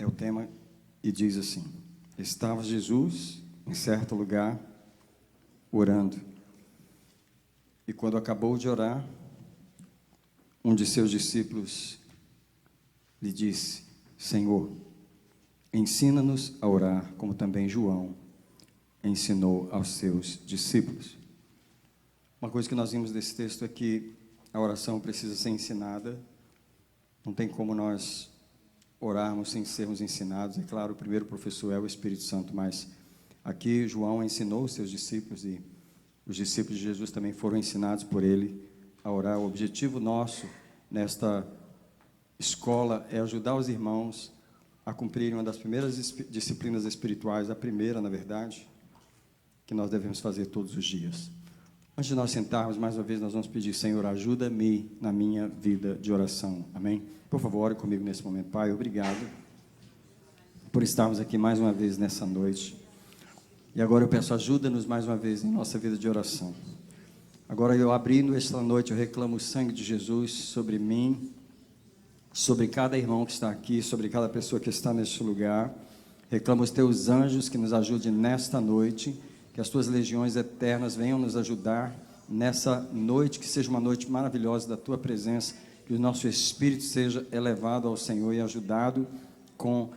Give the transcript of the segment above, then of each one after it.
é o tema, e diz assim: estava Jesus em certo lugar orando, e quando acabou de orar, um de seus discípulos lhe disse: Senhor, ensina-nos a orar, como também João ensinou aos seus discípulos. Uma coisa que nós vimos desse texto é que a oração precisa ser ensinada. Não tem como nós orarmos sem sermos ensinados. É claro, o primeiro professor é o Espírito Santo, mas aqui João ensinou os seus discípulos, e os discípulos de Jesus também foram ensinados por ele a orar. O objetivo nosso nesta escola é ajudar os irmãos a cumprirem uma das primeiras disciplinas espirituais, a primeira, na verdade, que nós devemos fazer todos os dias. Antes de nós sentarmos, mais uma vez, nós vamos pedir: Senhor, ajuda-me na minha vida de oração. Amém? Por favor, ore comigo nesse momento. Pai, obrigado por estarmos aqui mais uma vez nessa noite. E agora eu peço, ajuda-nos mais uma vez em nossa vida de oração. Agora eu abrindo esta noite, eu reclamo o sangue de Jesus sobre mim, sobre cada irmão que está aqui, sobre cada pessoa que está neste lugar. Reclamo os teus anjos que nos ajudem nesta noite, que as tuas legiões eternas venham nos ajudar nessa noite, que seja uma noite maravilhosa da tua presença, que o nosso espírito seja elevado ao Senhor e ajudado com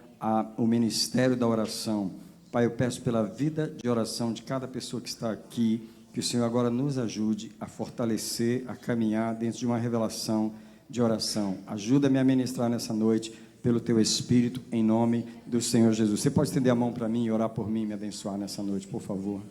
o ministério da oração. Pai, eu peço pela vida de oração de cada pessoa que está aqui, que o Senhor agora nos ajude a fortalecer, a caminhar dentro de uma revelação de oração. Ajuda-me a ministrar nessa noite pelo teu Espírito, em nome do Senhor Jesus. Você pode estender a mão para mim e orar por mim e me abençoar nessa noite, por favor?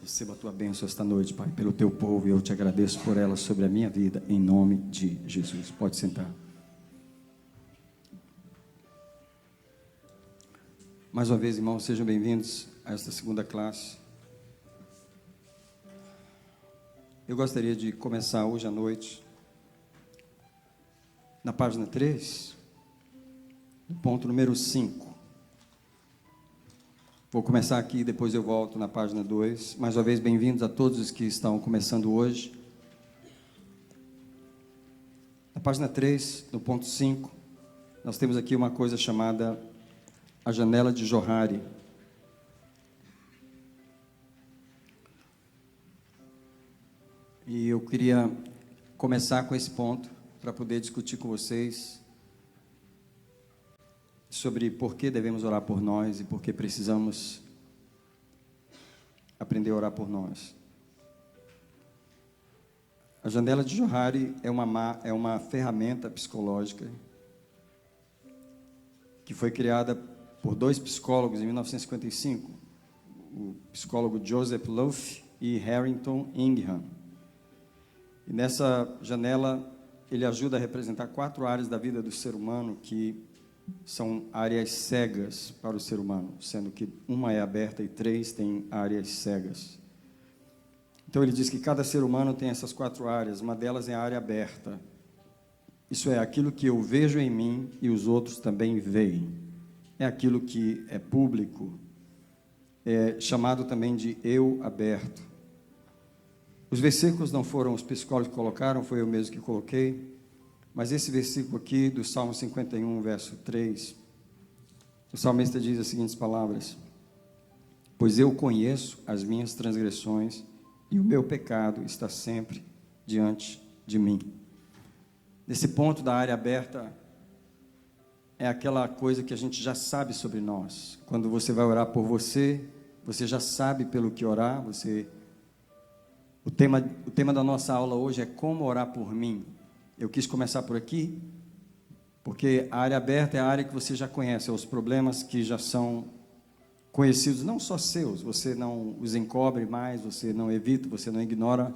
Receba a tua bênção esta noite, Pai, pelo teu povo, e eu te agradeço por ela sobre a minha vida, em nome de Jesus. Pode sentar. Mais uma vez, irmãos, sejam bem-vindos a esta segunda classe. Eu gostaria de começar hoje à noite, na página 3, no ponto número 5. Vou começar aqui, depois eu volto na página 2. Mais uma vez, bem-vindos a todos os que estão começando hoje. Na página 3, no ponto 5, nós temos aqui uma coisa chamada a janela de Johari. E eu queria começar com esse ponto, para poder discutir com vocês sobre por que devemos orar por nós e por que precisamos aprender a orar por nós. A janela de Johari é uma ferramenta psicológica que foi criada por dois psicólogos em 1955, o psicólogo Joseph Loeff e Harrington Ingham. E nessa janela ele ajuda a representar 4 áreas da vida do ser humano que são áreas cegas para o ser humano, sendo que uma é aberta e 3 têm áreas cegas. Então ele diz que cada ser humano tem essas 4 áreas, uma delas é a área aberta. Isso é aquilo que eu vejo em mim e os outros também veem. É aquilo que é público, é chamado também de eu aberto. Os versículos não foram os psicólogos que colocaram, foi eu mesmo que coloquei. Mas esse versículo aqui, do Salmo 51, verso 3, o salmista diz as seguintes palavras: pois eu conheço as minhas transgressões e o meu pecado está sempre diante de mim. Nesse ponto da área aberta, é aquela coisa que a gente já sabe sobre nós. Quando você vai orar por você, você já sabe pelo que orar. O tema da nossa aula hoje é como orar por mim. Eu quis começar por aqui, porque a área aberta é a área que você já conhece, os problemas que já são conhecidos, não só seus, você não os encobre mais, você não evita, você não ignora,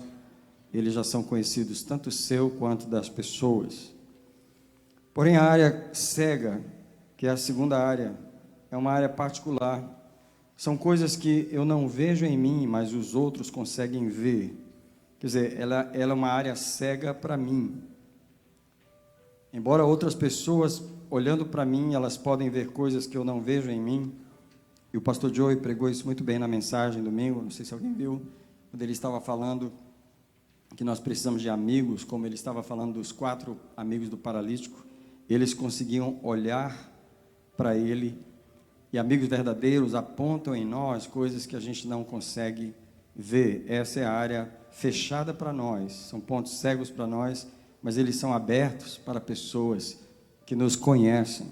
eles já são conhecidos, tanto seu quanto das pessoas. Porém, a área cega, que é a segunda área, é uma área particular. São coisas que eu não vejo em mim, mas os outros conseguem ver. Quer dizer, ela é uma área cega para mim. Embora outras pessoas, olhando para mim, elas podem ver coisas que eu não vejo em mim. E o pastor Joey pregou isso muito bem na mensagem domingo, não sei se alguém viu, quando ele estava falando que nós precisamos de amigos, como ele estava falando dos 4 amigos do paralítico. Eles conseguiam olhar para ele, e amigos verdadeiros apontam em nós coisas que a gente não consegue ver. Essa é a área fechada para nós, são pontos cegos para nós, mas eles são abertos para pessoas que nos conhecem.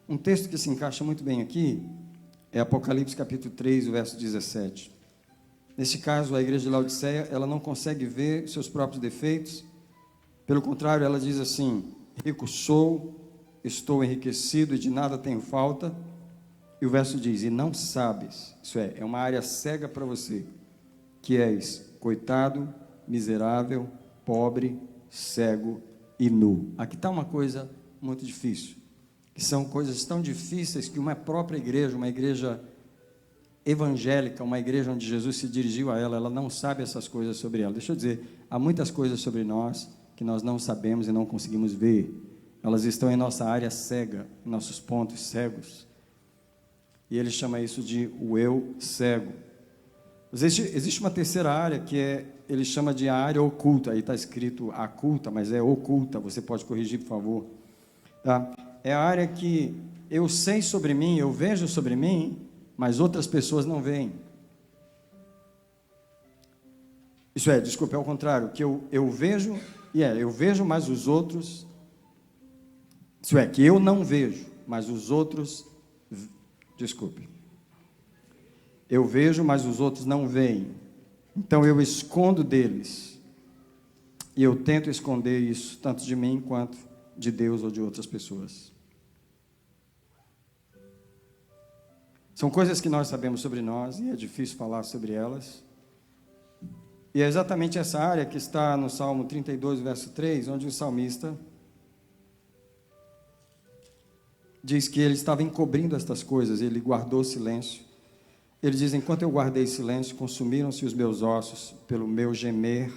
Um texto que se encaixa muito bem aqui é Apocalipse capítulo 3, o verso 17. Nesse caso, a igreja de Laodiceia, ela não consegue ver seus próprios defeitos, pelo contrário, ela diz assim: rico sou, estou enriquecido e de nada tenho falta. E o verso diz: e não sabes, isso é uma área cega para você, que és coitado, miserável, pobre, cego e nu. Aqui está uma coisa muito difícil, que são coisas tão difíceis que uma própria igreja, uma igreja evangélica, uma igreja onde Jesus se dirigiu a ela, ela não sabe essas coisas sobre ela. Deixa eu dizer, há muitas coisas sobre nós que nós não sabemos e não conseguimos ver. Elas estão em nossa área cega, em nossos pontos cegos. E ele chama isso de o eu cego. Existe uma terceira área que ele chama de a área oculta. Aí está escrito oculta, mas é oculta. Você pode corrigir, por favor. Tá? É a área que eu sei sobre mim, eu vejo sobre mim, mas outras pessoas não veem. Isso é, desculpe, é o contrário, que eu vejo, eu vejo, mas os outros, isso é, que eu não vejo, mas os outros, desculpe, eu vejo, mas os outros não veem, então eu escondo deles, e eu tento esconder isso, tanto de mim, quanto de Deus ou de outras pessoas. São coisas que nós sabemos sobre nós, e é difícil falar sobre elas. E é exatamente essa área que está no Salmo 32, verso 3, onde o salmista diz que ele estava encobrindo estas coisas, ele guardou silêncio. Ele diz: enquanto eu guardei silêncio, consumiram-se os meus ossos pelo meu gemer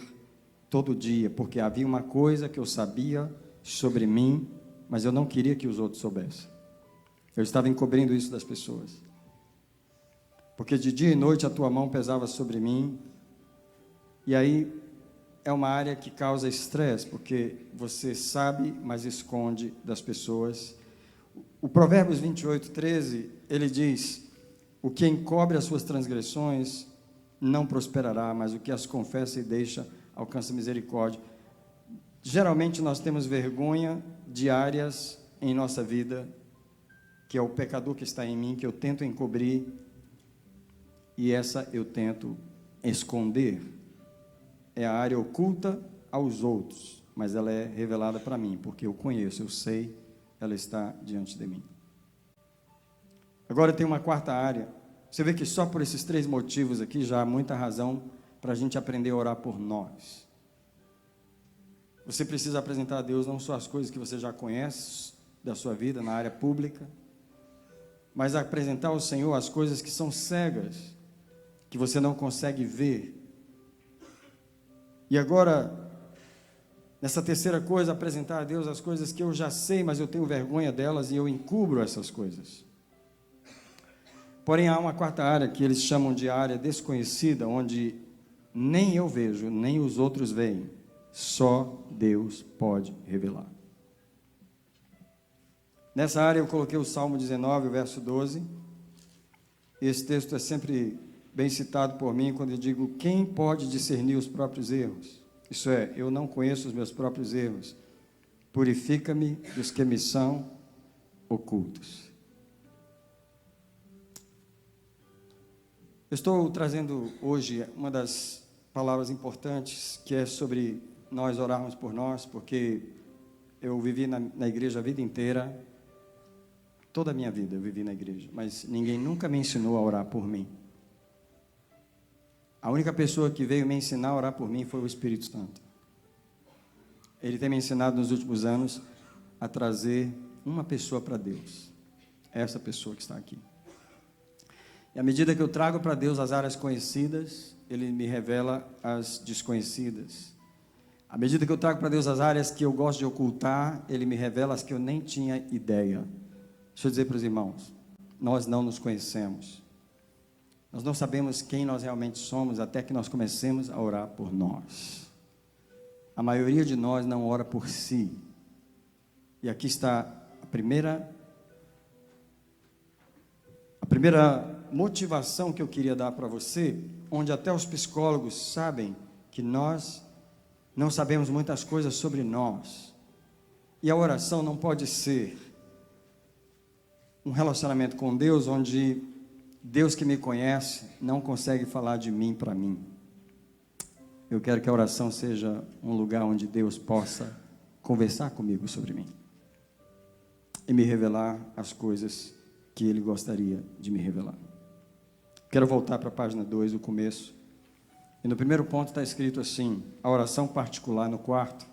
todo dia, porque havia uma coisa que eu sabia sobre mim, mas eu não queria que os outros soubessem. Eu estava encobrindo isso das pessoas. Porque de dia e noite a tua mão pesava sobre mim. E aí é uma área que causa estresse, porque você sabe, mas esconde das pessoas. O Provérbios 28, 13, ele diz: o que encobre as suas transgressões não prosperará, mas o que as confessa e deixa alcança misericórdia. Geralmente nós temos vergonha de áreas em nossa vida, que é o pecador que está em mim, que eu tento encobrir, e essa eu tento esconder. É a área oculta aos outros, mas ela é revelada para mim, porque eu conheço, eu sei, ela está diante de mim. Agora tem uma quarta área. Você vê que só por esses 3 motivos aqui já há muita razão para a gente aprender a orar por nós. Você precisa apresentar a Deus não só as coisas que você já conhece da sua vida na área pública, mas apresentar ao Senhor as coisas que são cegas, que você não consegue ver. E agora, nessa terceira coisa, apresentar a Deus as coisas que eu já sei, mas eu tenho vergonha delas e eu encubro essas coisas. Porém, há uma quarta área que eles chamam de área desconhecida, onde nem eu vejo, nem os outros veem, só Deus pode revelar. Nessa área eu coloquei o Salmo 19, o verso 12. Esse texto é sempre bem citado por mim quando eu digo: quem pode discernir os próprios erros? Isso é, eu não conheço os meus próprios erros. Purifica-me dos que me são ocultos. Eu estou trazendo hoje uma das palavras importantes, que é sobre nós orarmos por nós, porque eu vivi na igreja a vida inteira, toda a minha vida eu vivi na igreja, mas ninguém nunca me ensinou a orar por mim. A única pessoa que veio me ensinar a orar por mim foi o Espírito Santo. Ele tem me ensinado nos últimos anos a trazer uma pessoa para Deus. Essa pessoa que está aqui. E à medida que eu trago para Deus as áreas conhecidas, Ele me revela as desconhecidas. À medida que eu trago para Deus as áreas que eu gosto de ocultar, Ele me revela as que eu nem tinha ideia. Deixa eu dizer para os irmãos, nós não nos conhecemos. Nós não sabemos quem nós realmente somos até que nós comecemos a orar por nós. A maioria de nós não ora por si. E aqui está a primeira motivação que eu queria dar para você, onde até os psicólogos sabem que nós não sabemos muitas coisas sobre nós. E a oração não pode ser um relacionamento com Deus, onde Deus que me conhece não consegue falar de mim para mim. Eu quero que a oração seja um lugar onde Deus possa conversar comigo sobre mim e me revelar as coisas que Ele gostaria de me revelar. Quero voltar para a página 2, o começo. E no primeiro ponto está escrito assim, a oração particular no quarto,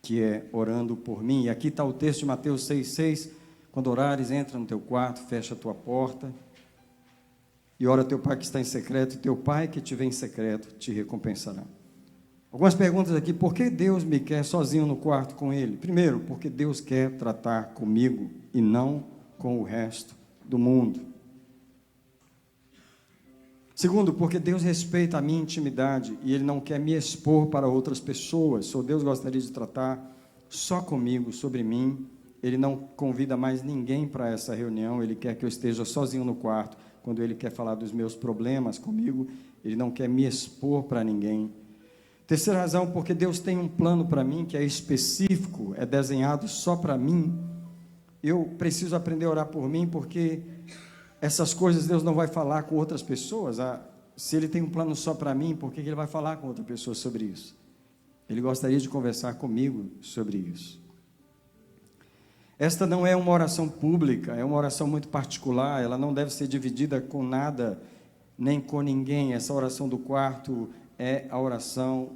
que é orando por mim. E aqui está o texto de Mateus 6,6, quando orares, entra no teu quarto, fecha a tua porta, e ora teu Pai que está em secreto, e teu Pai que te vê em secreto te recompensará. Algumas perguntas aqui, por que Deus me quer sozinho no quarto com Ele? Primeiro, porque Deus quer tratar comigo e não com o resto do mundo. Segundo, porque Deus respeita a minha intimidade e Ele não quer me expor para outras pessoas. Se Deus gostaria de tratar só comigo, sobre mim, Ele não convida mais ninguém para essa reunião, Ele quer que eu esteja sozinho no quarto. Quando Ele quer falar dos meus problemas comigo, Ele não quer me expor para ninguém. Terceira razão, porque Deus tem um plano para mim que é específico, é desenhado só para mim. Eu preciso aprender a orar por mim, porque essas coisas Deus não vai falar com outras pessoas. Se Ele tem um plano só para mim, por que Ele vai falar com outra pessoa sobre isso? Ele gostaria de conversar comigo sobre isso. Esta não é uma oração pública, é uma oração muito particular, ela não deve ser dividida com nada, nem com ninguém. Essa oração do quarto é a oração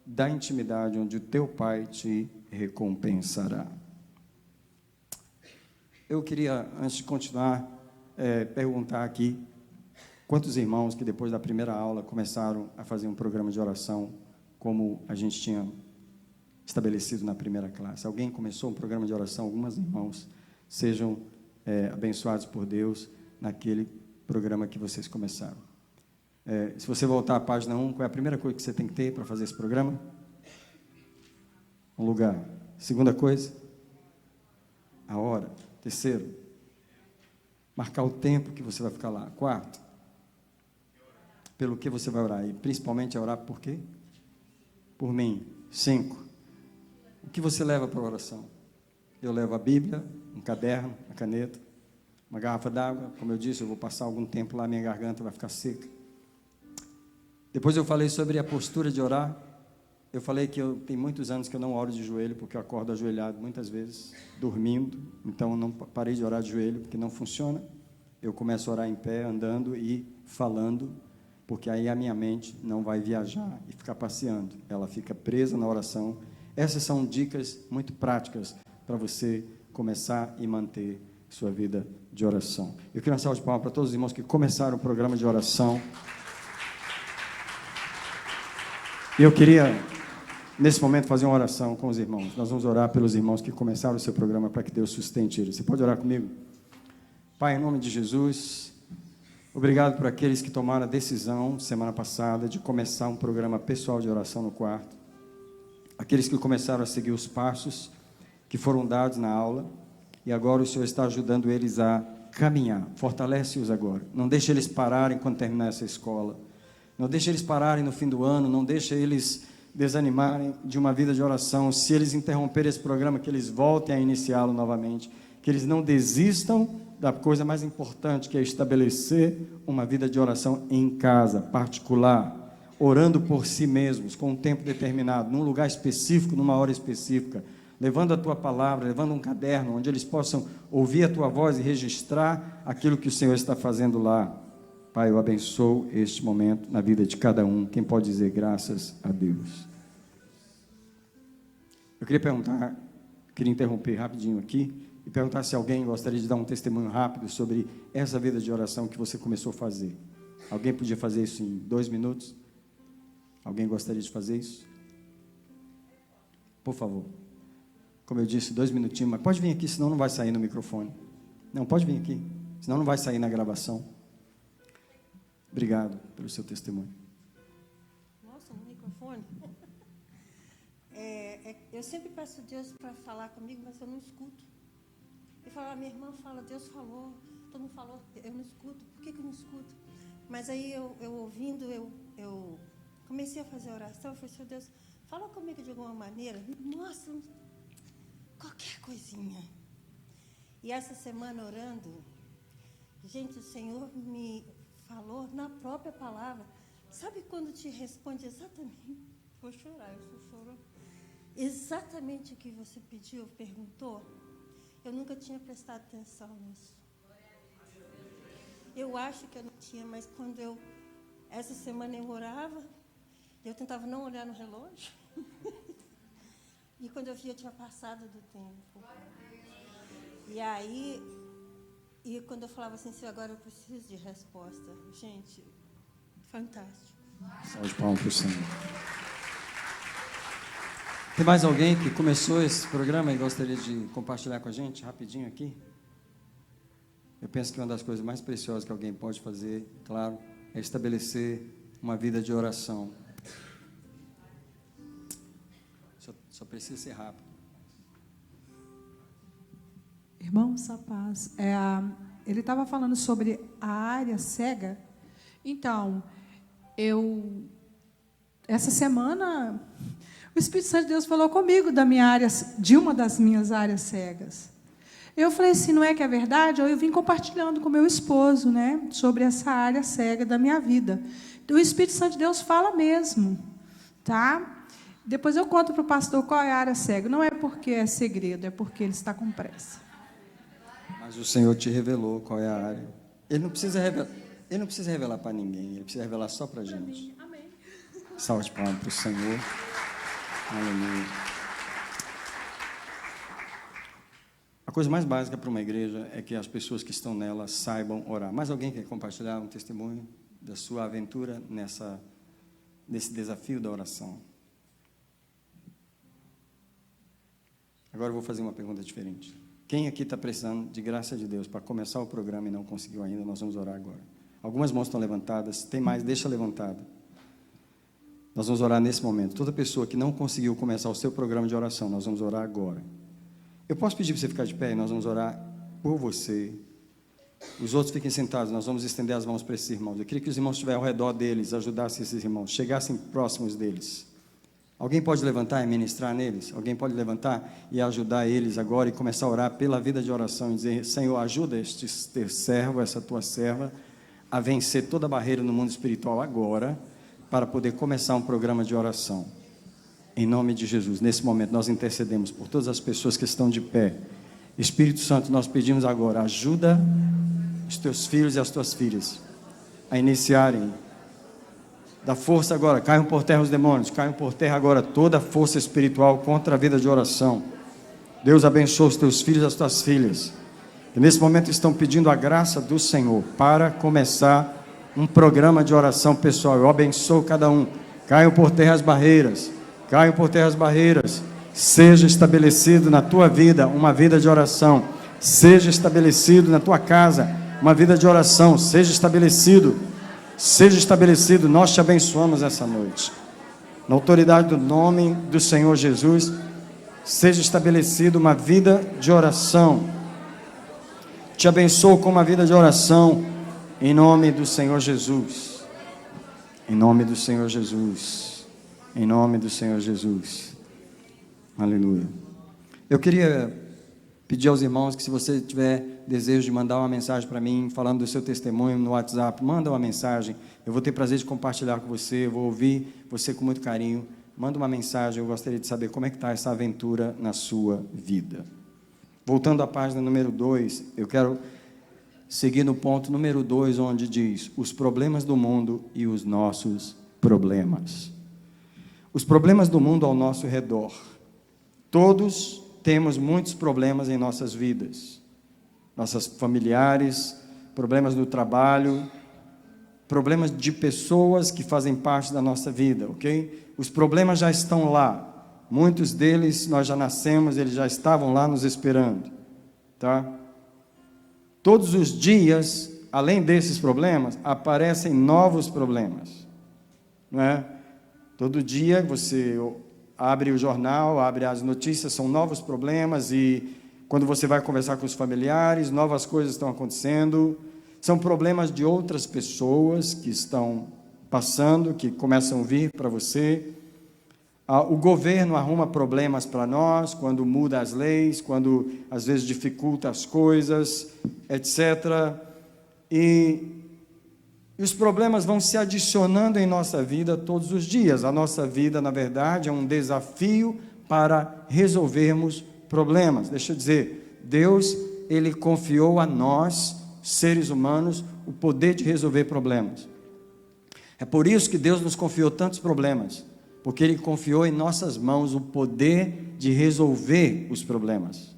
da intimidade, onde o teu Pai te recompensará. Eu queria, antes de continuar, perguntar aqui, quantos irmãos que depois da primeira aula começaram a fazer um programa de oração, como a gente tinha estabelecido na primeira classe? Alguém começou um programa de oração? Alguns irmãos sejam abençoados por Deus naquele programa que vocês começaram. Se você voltar à página 1, qual é a primeira coisa que você tem que ter para fazer esse programa? Um lugar. Segunda coisa? A hora. Terceiro, marcar o tempo que você vai ficar lá. Quarto, pelo que você vai orar. E principalmente orar por quê? Por mim. 5, o que você leva para a oração? Eu levo a Bíblia, um caderno, uma caneta, uma garrafa d'água. Como eu disse, eu vou passar algum tempo lá, minha garganta vai ficar seca. Depois eu falei sobre a postura de orar. Eu falei que tem muitos anos que eu não oro de joelho, porque eu acordo ajoelhado muitas vezes, dormindo. Então eu não parei de orar de joelho, porque não funciona. Eu começo a orar em pé, andando e falando, porque aí a minha mente não vai viajar e ficar passeando. Ela fica presa na oração. Essas são dicas muito práticas para você começar e manter sua vida de oração. Eu queria uma salva de palmas para todos os irmãos que começaram o programa de oração. E eu queria, nesse momento, fazer uma oração com os irmãos. Nós vamos orar pelos irmãos que começaram o seu programa para que Deus sustente eles. Você pode orar comigo? Pai, em nome de Jesus, obrigado por aqueles que tomaram a decisão, semana passada, de começar um programa pessoal de oração no quarto. Aqueles que começaram a seguir os passos que foram dados na aula, e agora o Senhor está ajudando eles a caminhar. Fortalece-os agora. Não deixe eles pararem quando terminar essa escola. Não deixe eles pararem no fim do ano, não deixe eles desanimarem de uma vida de oração. Se eles interromperem esse programa, que eles voltem a iniciá-lo novamente, que eles não desistam da coisa mais importante, que é estabelecer uma vida de oração em casa, particular, orando por si mesmos, com um tempo determinado, num lugar específico, numa hora específica, levando a tua palavra, levando um caderno, onde eles possam ouvir a tua voz e registrar aquilo que o Senhor está fazendo lá. Pai, eu abençoo este momento na vida de cada um. Quem pode dizer graças a Deus? Eu queria queria interromper rapidinho aqui e perguntar se alguém gostaria de dar um testemunho rápido sobre essa vida de oração que você começou a fazer. Alguém podia fazer isso em 2 minutos? Alguém gostaria de fazer isso? Por favor. Como eu disse, 2 minutinhos, mas pode vir aqui, senão não vai sair no microfone. Não, pode vir aqui, senão não vai sair na gravação. Obrigado pelo seu testemunho. Nossa, no microfone? Eu sempre peço a Deus para falar comigo, mas eu não escuto. Eu falo, minha irmã fala, Deus falou, todo mundo falou, eu não escuto. Por que eu não escuto? Mas aí eu ouvindo, eu comecei a fazer oração, eu falei, Senhor Deus, fala comigo de alguma maneira. Nossa, qualquer coisinha. E essa semana orando, gente, o Senhor me falou na própria palavra. Sabe quando te responde exatamente? Vou chorar, eu estou chorando. Exatamente o que você pediu, perguntou. Eu nunca tinha prestado atenção nisso. Eu acho que eu não tinha, mas quando essa semana eu orava, eu tentava não olhar no relógio. E quando eu vi, eu tinha passado do tempo. E aí, quando eu falava assim, agora eu preciso de resposta. Gente, fantástico. Salve de palmas para o Senhor. Tem mais alguém que começou esse programa e gostaria de compartilhar com a gente, rapidinho aqui? Eu penso que uma das coisas mais preciosas que alguém pode fazer, claro, é estabelecer uma vida de oração. Só precisa ser rápido. Irmãos, a paz. Ele estava falando sobre a área cega. Então, essa semana, o Espírito Santo de Deus falou comigo de uma das minhas áreas cegas. Eu falei assim, não é que é verdade? Eu vim compartilhando com meu esposo, né, sobre essa área cega da minha vida. Então, o Espírito Santo de Deus fala mesmo, tá? Depois eu conto para o pastor qual é a área cega. Não é porque é segredo, é porque ele está com pressa. Mas o Senhor te revelou qual é a área. Ele não precisa revelar para ninguém, ele precisa revelar só para a gente. Amém. Salve de palmas para o Senhor. Aleluia. A coisa mais básica para uma igreja é que as pessoas que estão nela saibam orar. Mais alguém quer compartilhar um testemunho da sua aventura nesse desafio da oração? Agora eu vou fazer uma pergunta diferente. Quem aqui está precisando de graça de Deus para começar o programa e não conseguiu ainda? Nós vamos orar agora. Algumas mãos estão levantadas. Tem mais? Deixa levantada. Nós vamos orar nesse momento. Toda pessoa que não conseguiu começar o seu programa de oração, nós vamos orar agora. Eu posso pedir para você ficar de pé e nós vamos orar por você. Os outros fiquem sentados, nós vamos estender as mãos para esses irmãos. Eu queria que os irmãos estivessem ao redor deles, ajudassem esses irmãos, chegassem próximos deles. Alguém pode levantar e ministrar neles? Alguém pode levantar e ajudar eles agora e começar a orar pela vida de oração e dizer, Senhor, ajuda este teu servo, essa tua serva, a vencer toda barreira no mundo espiritual agora, para poder começar um programa de oração. Em nome de Jesus, nesse momento nós intercedemos por todas as pessoas que estão de pé. Espírito Santo, nós pedimos agora, ajuda os teus filhos e as tuas filhas a iniciarem. Dá força agora, caiam por terra os demônios, caiam por terra agora toda a força espiritual contra a vida de oração. Deus abençoe os teus filhos e as tuas filhas, que nesse momento estão pedindo a graça do Senhor para começar um programa de oração pessoal. Eu abençoo cada um. Caiam por terra as barreiras, caiam por terra as barreiras. Seja estabelecido na tua vida uma vida de oração. Seja estabelecido na tua casa uma vida de oração. Seja estabelecido. Nós te abençoamos essa noite. Na autoridade do nome do Senhor Jesus, seja estabelecida uma vida de oração. Te abençoo com uma vida de oração, em nome do Senhor Jesus. Em nome do Senhor Jesus. Em nome do Senhor Jesus. Aleluia. Eu queria pedir aos irmãos que, se você tiver desejo de mandar uma mensagem para mim, falando do seu testemunho no WhatsApp, manda uma mensagem. Eu vou ter prazer de compartilhar com você, eu vou ouvir você com muito carinho. Manda uma mensagem, eu gostaria de saber como é que está essa aventura na sua vida. Voltando à página número 2, eu quero seguir no ponto número 2, onde diz, os problemas do mundo e os nossos problemas. Os problemas do mundo ao nosso redor, todos temos muitos problemas em nossas vidas. Nossas familiares, problemas no trabalho, problemas de pessoas que fazem parte da nossa vida, ok? Os problemas já estão lá. Muitos deles nós já nascemos, eles já estavam lá nos esperando, tá? Todos os dias, além desses problemas, aparecem novos problemas, não é? Todo dia você abre o jornal, abre as notícias, são novos problemas, e quando você vai conversar com os familiares, novas coisas estão acontecendo, são problemas de outras pessoas que estão passando, que começam a vir para você. O governo arruma problemas para nós, quando muda as leis, quando às vezes dificulta as coisas, etc. E os problemas vão se adicionando em nossa vida todos os dias. A nossa vida, na verdade, é um desafio para resolvermos problemas. Deixa eu dizer, Deus, Ele confiou a nós, seres humanos, o poder de resolver problemas. É por isso que Deus nos confiou tantos problemas, porque Ele confiou em nossas mãos o poder de resolver os problemas.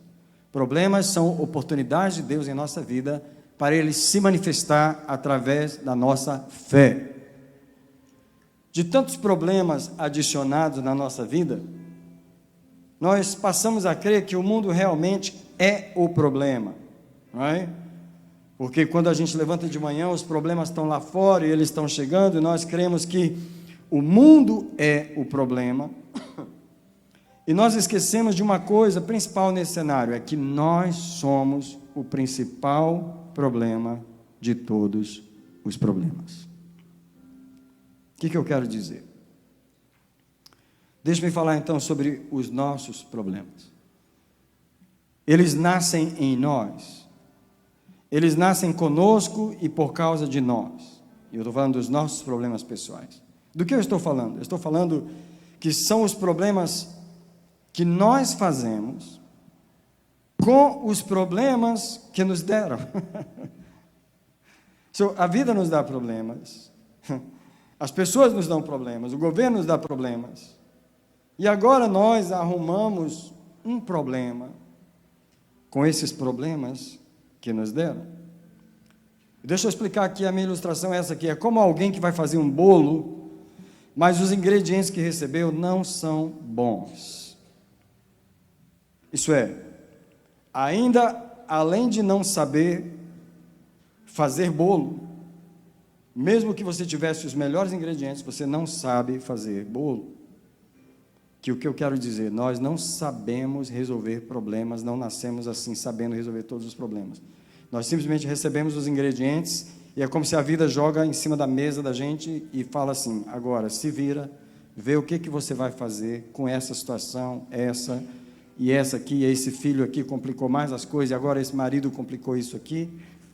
Problemas são oportunidades de Deus em nossa vida para Ele se manifestar através da nossa fé. De tantos problemas adicionados na nossa vida, nós passamos a crer que o mundo realmente é o problema, não é? Porque quando a gente levanta de manhã, os problemas estão lá fora e eles estão chegando, e nós cremos que o mundo é o problema. E nós esquecemos de uma coisa principal nesse cenário, é que nós somos o principal problema de todos os problemas. O que eu quero dizer? Deixe-me falar então sobre os nossos problemas. Eles nascem em nós. Eles nascem conosco e por causa de nós. E eu estou falando dos nossos problemas pessoais. Do que eu estou falando? Eu estou falando que são os problemas que nós fazemos com os problemas que nos deram. A vida nos dá problemas, as pessoas nos dão problemas, o governo nos dá problemas, e agora nós arrumamos um problema com esses problemas que nos deram. Deixa eu explicar aqui, a minha ilustração é essa aqui, é como alguém que vai fazer um bolo, mas os ingredientes que recebeu não são bons. Isso é, ainda além de não saber fazer bolo, mesmo que você tivesse os melhores ingredientes, você não sabe fazer bolo. Que o que eu quero dizer, nós não sabemos resolver problemas, não nascemos assim, sabendo resolver todos os problemas. Nós simplesmente recebemos os ingredientes, e é como se a vida joga em cima da mesa da gente e fala assim, agora, se vira, vê o que você vai fazer com essa situação, essa e essa aqui, e esse filho aqui complicou mais as coisas, e agora esse marido complicou isso aqui,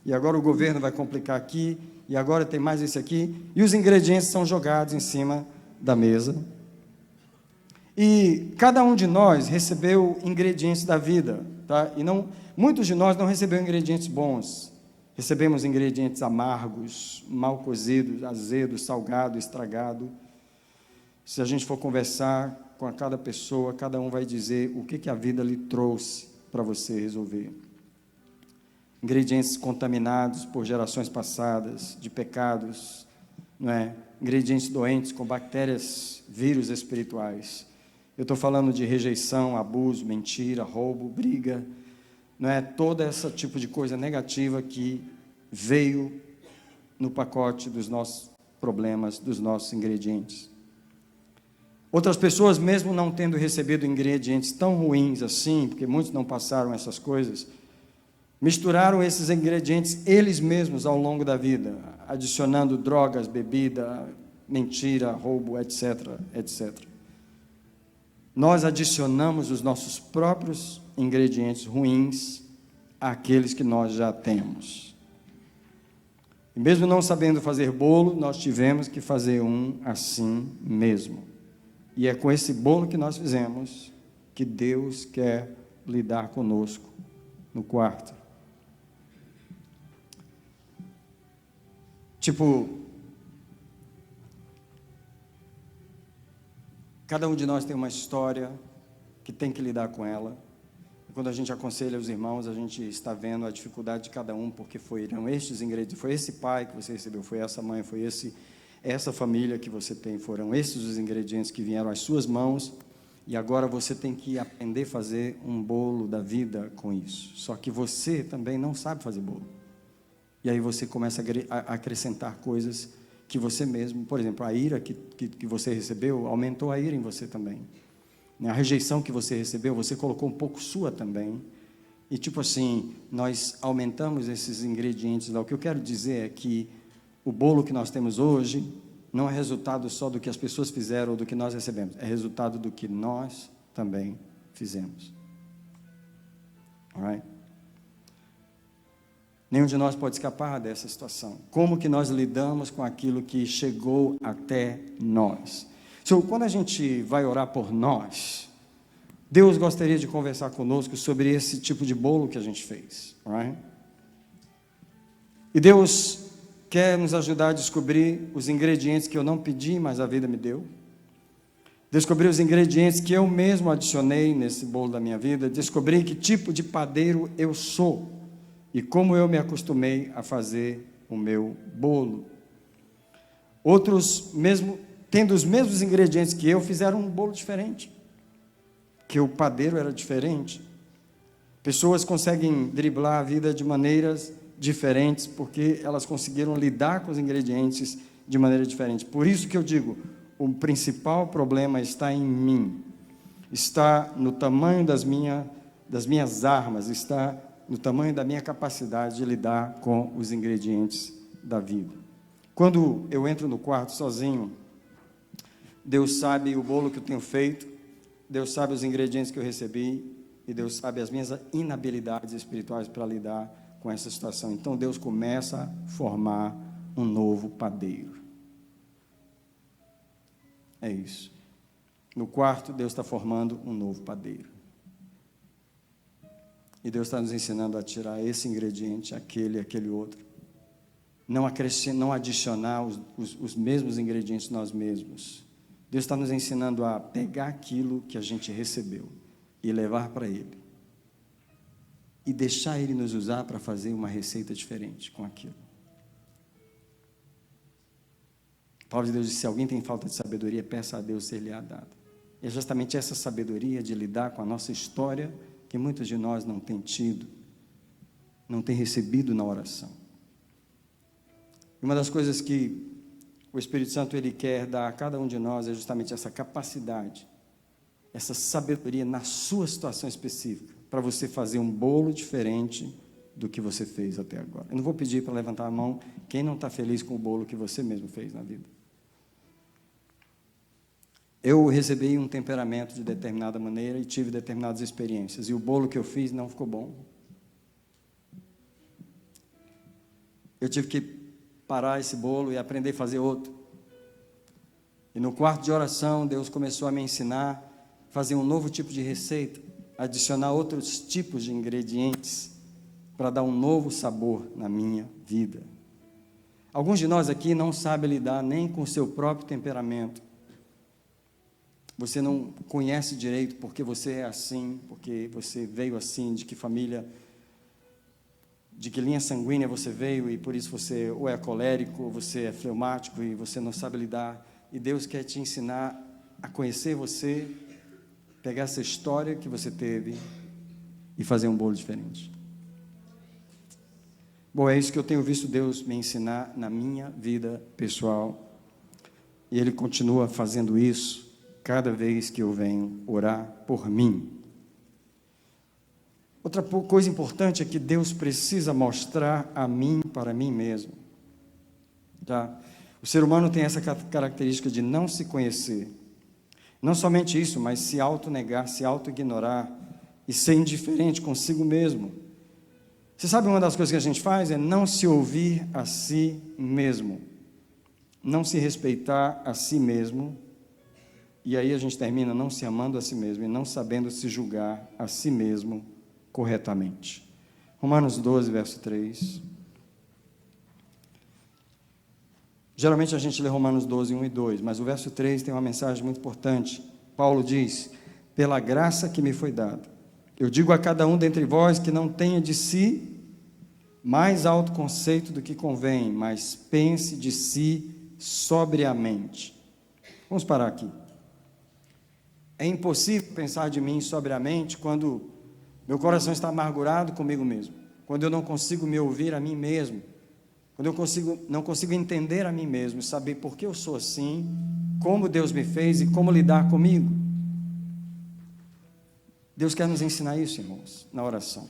e agora o governo vai complicar aqui, e agora tem mais esse aqui, e os ingredientes são jogados em cima da mesa. E cada um de nós recebeu ingredientes da vida, tá? E muitos de nós não receberam ingredientes bons. Recebemos ingredientes amargos, mal cozidos, azedo, salgado, estragado. Se a gente for conversar com cada pessoa, cada um vai dizer o que a vida lhe trouxe para você resolver. Ingredientes contaminados por gerações passadas, de pecados, não é? Ingredientes doentes com bactérias, vírus espirituais. Eu estou falando de rejeição, abuso, mentira, roubo, briga, não é? Todo esse tipo de coisa negativa que veio no pacote dos nossos problemas, dos nossos ingredientes. Outras pessoas, mesmo não tendo recebido ingredientes tão ruins assim, porque muitos não passaram essas coisas, misturaram esses ingredientes eles mesmos ao longo da vida, adicionando drogas, bebida, mentira, roubo, etc, etc. Nós adicionamos os nossos próprios ingredientes ruins àqueles que nós já temos. E mesmo não sabendo fazer bolo, nós tivemos que fazer um assim mesmo. E é com esse bolo que nós fizemos que Deus quer lidar conosco no quarto. Cada um de nós tem uma história que tem que lidar com ela. quando a gente aconselha os irmãos, a gente está vendo a dificuldade de cada um, porque foram estes ingredientes, foi esse pai que você recebeu, foi essa mãe, foi essa família que você tem, foram esses os ingredientes que vieram às suas mãos, e agora você tem que aprender a fazer um bolo da vida com isso. Só que você também não sabe fazer bolo. E aí você começa a acrescentar coisas que você mesmo, por exemplo, a ira que você recebeu, aumentou a ira em você também. A rejeição que você recebeu, você colocou um pouco sua também. E tipo assim, nós aumentamos esses ingredientes lá. O que eu quero dizer é que o bolo que nós temos hoje não é resultado só do que as pessoas fizeram ou do que nós recebemos. É resultado do que nós também fizemos. Alright? Nenhum de nós pode escapar dessa situação. Como que nós lidamos com aquilo que chegou até nós? Quando a gente vai orar por nós, Deus gostaria de conversar conosco sobre esse tipo de bolo que a gente fez. Right? E Deus quer nos ajudar a descobrir os ingredientes que eu não pedi, mas a vida me deu. Descobrir os ingredientes que eu mesmo adicionei nesse bolo da minha vida. Descobrir que tipo de padeiro eu sou e como eu me acostumei a fazer o meu bolo. Outros, mesmo tendo os mesmos ingredientes que eu, fizeram um bolo diferente, que o padeiro era diferente. Pessoas conseguem driblar a vida de maneiras diferentes, porque elas conseguiram lidar com os ingredientes de maneira diferente. Por isso que eu digo, o principal problema está em mim, está no tamanho das minhas armas, está no tamanho da minha capacidade de lidar com os ingredientes da vida. Quando eu entro no quarto sozinho, Deus sabe o bolo que eu tenho feito, Deus sabe os ingredientes que eu recebi, e Deus sabe as minhas inabilidades espirituais para lidar com essa situação. Então Deus começa a formar um novo padeiro. É isso. No quarto, Deus está formando um novo padeiro. E Deus está nos ensinando a tirar esse ingrediente, aquele outro. Não adicionar os mesmos ingredientes nós mesmos. Deus está nos ensinando a pegar aquilo que a gente recebeu e levar para Ele. E deixar Ele nos usar para fazer uma receita diferente com aquilo. A palavra de Deus diz, se alguém tem falta de sabedoria, peça a Deus se Ele a dado. E é justamente essa sabedoria de lidar com a nossa história que muitos de nós não têm tido, não têm recebido na oração. E uma das coisas que o Espírito Santo ele quer dar a cada um de nós é justamente essa capacidade, essa sabedoria na sua situação específica, para você fazer um bolo diferente do que você fez até agora. Eu não vou pedir para levantar a mão quem não está feliz com o bolo que você mesmo fez na vida. Eu recebi um temperamento de determinada maneira e tive determinadas experiências, e o bolo que eu fiz não ficou bom. Eu tive que parar esse bolo e aprender a fazer outro. E no quarto de oração, Deus começou a me ensinar a fazer um novo tipo de receita, adicionar outros tipos de ingredientes para dar um novo sabor na minha vida. Alguns de nós aqui não sabem lidar nem com o seu próprio temperamento. Você não conhece direito porque você é assim, porque você veio assim, de que família, de que linha sanguínea você veio, e por isso você ou é colérico, ou você é fleumático, e você não sabe lidar. E Deus quer te ensinar a conhecer você, pegar essa história que você teve e fazer um bolo diferente. Bom, é isso que eu tenho visto Deus me ensinar na minha vida pessoal. E Ele continua fazendo isso cada vez que eu venho orar por mim. Outra coisa importante é que Deus precisa mostrar a mim para mim mesmo. Tá? O ser humano tem essa característica de não se conhecer. Não somente isso, mas se autonegar, se autoignorar e ser indiferente consigo mesmo. Você sabe, uma das coisas que a gente faz é não se ouvir a si mesmo, não se respeitar a si mesmo, e aí a gente termina não se amando a si mesmo e não sabendo se julgar a si mesmo corretamente. Romanos 12, verso 3. Geralmente a gente lê Romanos 12, 1 e 2, mas o verso 3 tem uma mensagem muito importante. Paulo diz, pela graça que me foi dada, Eu digo a cada um dentre vós que não tenha de si mais alto conceito do que convém, mas pense de si sobriamente. Vamos parar aqui. É impossível pensar de mim sobriamente quando meu coração está amargurado comigo mesmo, quando eu não consigo me ouvir a mim mesmo, quando eu não consigo entender a mim mesmo, saber por que eu sou assim, como Deus me fez e como lidar comigo. Deus quer nos ensinar isso, irmãos, na oração.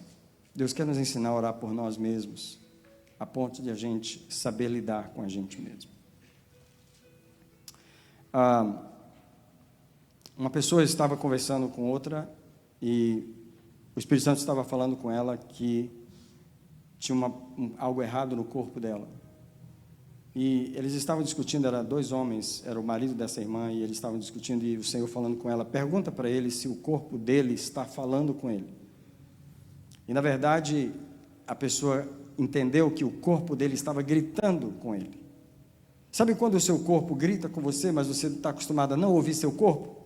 Deus quer nos ensinar a orar por nós mesmos, a ponto de a gente saber lidar com a gente mesmo. Uma pessoa estava conversando com outra e o Espírito Santo estava falando com ela que tinha algo errado no corpo dela. E eles estavam discutindo, eram dois homens, era o marido dessa irmã, e eles estavam discutindo, e o Senhor falando com ela, pergunta para ele se o corpo dele está falando com ele. E, na verdade, a pessoa entendeu que o corpo dele estava gritando com ele. Sabe quando o seu corpo grita com você, mas você está acostumado a não ouvir seu corpo?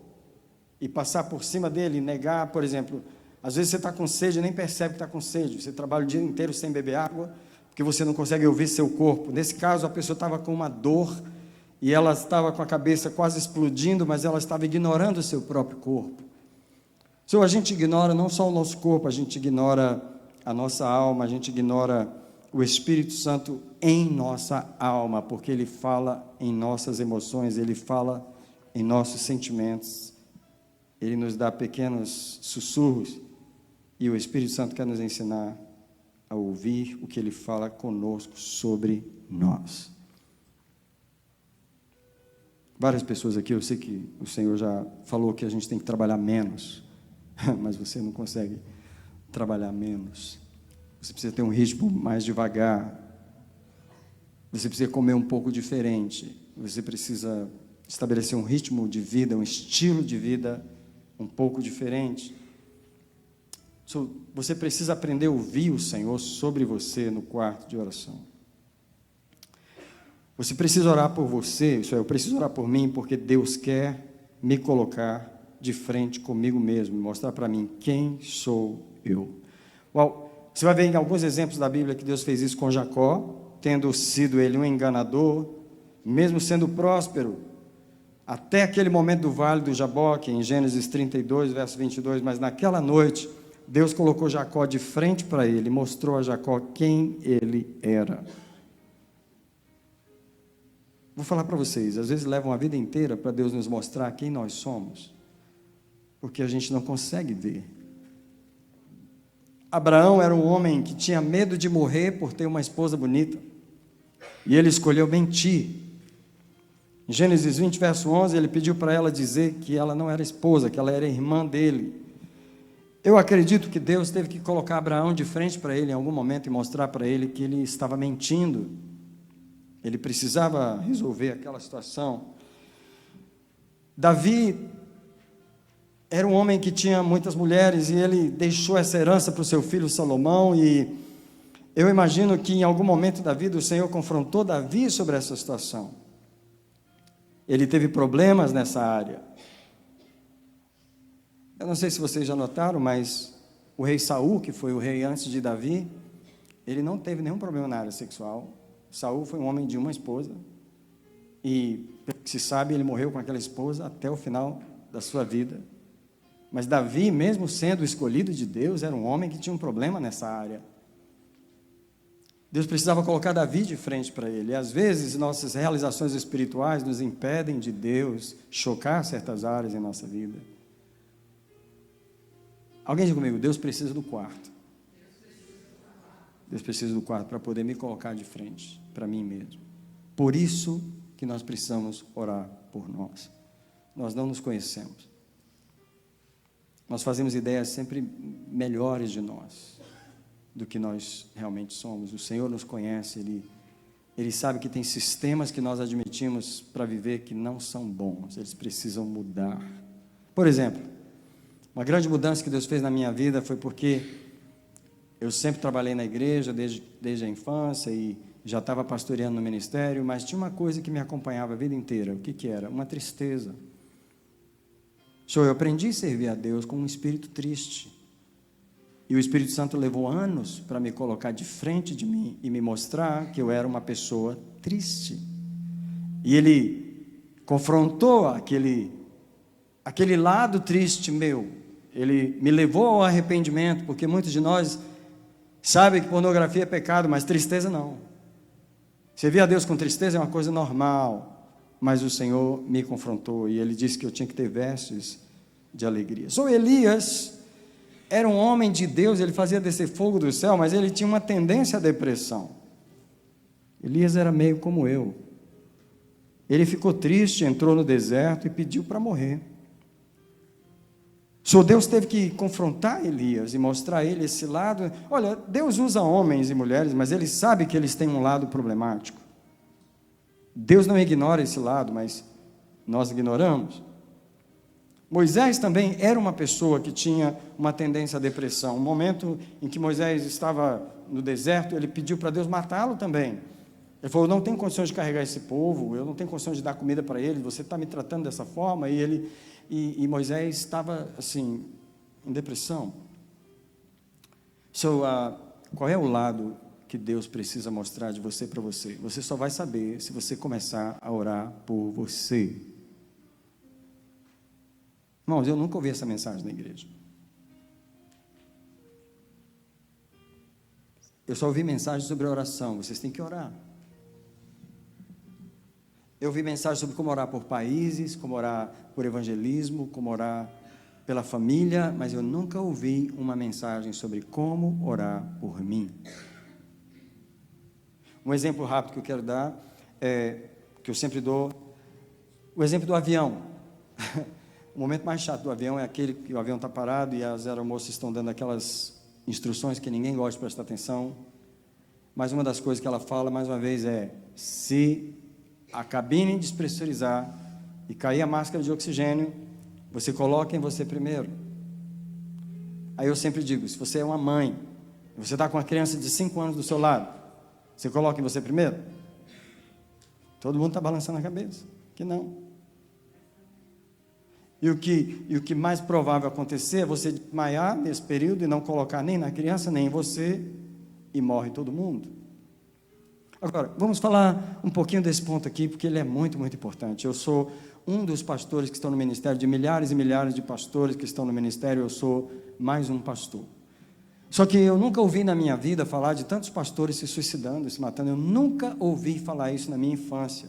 E passar por cima dele, negar, por exemplo, às vezes você está com sede e nem percebe que está com sede, você trabalha o dia inteiro sem beber água, porque você não consegue ouvir seu corpo. Nesse caso, a pessoa estava com uma dor, e ela estava com a cabeça quase explodindo, mas ela estava ignorando o seu próprio corpo. Se a gente ignora não só o nosso corpo, a gente ignora a nossa alma, a gente ignora o Espírito Santo em nossa alma, porque Ele fala em nossas emoções, Ele fala em nossos sentimentos, Ele nos dá pequenos sussurros, e o Espírito Santo quer nos ensinar a ouvir o que Ele fala conosco sobre nós. Várias pessoas aqui, eu sei que o Senhor já falou que a gente tem que trabalhar menos, mas você não consegue trabalhar menos. Você precisa ter um ritmo mais devagar. Você precisa comer um pouco diferente. Você precisa estabelecer um ritmo de vida, um estilo de vida um pouco diferente. Você precisa aprender a ouvir o Senhor sobre você no quarto de oração. Você precisa orar por você, isso é, eu preciso orar por mim, porque Deus quer me colocar de frente comigo mesmo, mostrar para mim quem sou eu. Você vai ver em alguns exemplos da Bíblia que Deus fez isso com Jacó, tendo sido ele um enganador, mesmo sendo próspero, até aquele momento do vale do Jaboque, em Gênesis 32, verso 22, mas naquela noite, Deus colocou Jacó de frente para ele, mostrou a Jacó quem ele era. Vou falar para vocês, às vezes levam a vida inteira para Deus nos mostrar quem nós somos, porque a gente não consegue ver. Abraão era um homem que tinha medo de morrer por ter uma esposa bonita, e ele escolheu mentir. Em Gênesis 20, verso 11, ele pediu para ela dizer que ela não era esposa, que ela era irmã dele. Eu acredito que Deus teve que colocar Abraão de frente para ele em algum momento e mostrar para ele que ele estava mentindo. Ele precisava resolver aquela situação. Davi era um homem que tinha muitas mulheres e ele deixou essa herança para o seu filho Salomão, e eu imagino que em algum momento da vida o Senhor confrontou Davi sobre essa situação. Ele teve problemas nessa área. Eu não sei se vocês já notaram, mas o rei Saul, que foi o rei antes de Davi, ele não teve nenhum problema na área sexual. Saul foi um homem de uma esposa, e, pelo que se sabe, ele morreu com aquela esposa até o final da sua vida. Mas Davi, mesmo sendo escolhido de Deus, era um homem que tinha um problema nessa área. Deus precisava colocar Davi de frente para ele. E às vezes nossas realizações espirituais nos impedem de Deus chocar certas áreas em nossa vida. Alguém diga comigo, Deus precisa do quarto. Deus precisa do quarto para poder me colocar de frente para mim mesmo. Por isso que nós precisamos orar por nós. Nós não nos conhecemos. Nós fazemos ideias sempre melhores de nós do que nós realmente somos. O Senhor nos conhece, Ele sabe que tem sistemas que nós admitimos para viver que não são bons, eles precisam mudar. Por exemplo, uma grande mudança que Deus fez na minha vida foi porque eu sempre trabalhei na igreja desde a infância e já estava pastoreando no ministério, mas tinha uma coisa que me acompanhava a vida inteira. O que era? Uma tristeza. Eu aprendi a servir a Deus com um espírito triste. E o Espírito Santo levou anos para me colocar de frente de mim e me mostrar que eu era uma pessoa triste. E ele confrontou aquele lado triste meu. Ele me levou ao arrependimento, porque muitos de nós sabem que pornografia é pecado, mas tristeza não. Servir a Deus com tristeza é uma coisa normal, mas o Senhor me confrontou e Ele disse que eu tinha que ter vestes de alegria. Sou Elias, era um homem de Deus, ele fazia descer fogo do céu, mas ele tinha uma tendência à depressão. Elias era meio como eu. Ele ficou triste, entrou no deserto e pediu para morrer. Deus teve que confrontar Elias e mostrar a ele esse lado. Olha, Deus usa homens e mulheres, mas Ele sabe que eles têm um lado problemático. Deus não ignora esse lado, mas nós ignoramos. Moisés também era uma pessoa que tinha uma tendência à depressão. Um momento em que Moisés estava no deserto, ele pediu para Deus matá-lo também. Ele falou, não tenho condições de carregar esse povo, eu não tenho condições de dar comida para eles, você está me tratando dessa forma. E Moisés estava assim, em depressão. Qual é o lado que Deus precisa mostrar de você para você? Você só vai saber se você começar a orar por você. Irmãos, eu nunca ouvi essa mensagem na igreja. Eu só ouvi mensagem sobre oração. Vocês têm que orar. Eu ouvi mensagem sobre como orar por países, como orar por evangelismo, como orar pela família, mas eu nunca ouvi uma mensagem sobre como orar por mim. Um exemplo rápido que eu quero dar, que eu sempre dou, o exemplo do avião. O momento mais chato do avião é aquele que o avião está parado e as aeromoças estão dando aquelas instruções que ninguém gosta de prestar atenção. Mas uma das coisas que ela fala, mais uma vez, se a cabine despressurizar e cair a máscara de oxigênio, você coloca em você primeiro. Aí eu sempre digo, se você é uma mãe, você está com uma criança de 5 anos do seu lado, você coloca em você primeiro? Todo mundo está balançando a cabeça, que não. E o que mais provável acontecer é você desmaiar nesse período e não colocar nem na criança, nem em você, e morre todo mundo. Agora, vamos falar um pouquinho desse ponto aqui, porque ele é muito, muito importante. Eu sou um dos pastores que estão no ministério, de milhares e milhares de pastores que estão no ministério, eu sou mais um pastor. Só que eu nunca ouvi na minha vida falar de tantos pastores se suicidando, se matando. Eu nunca ouvi falar isso na minha infância.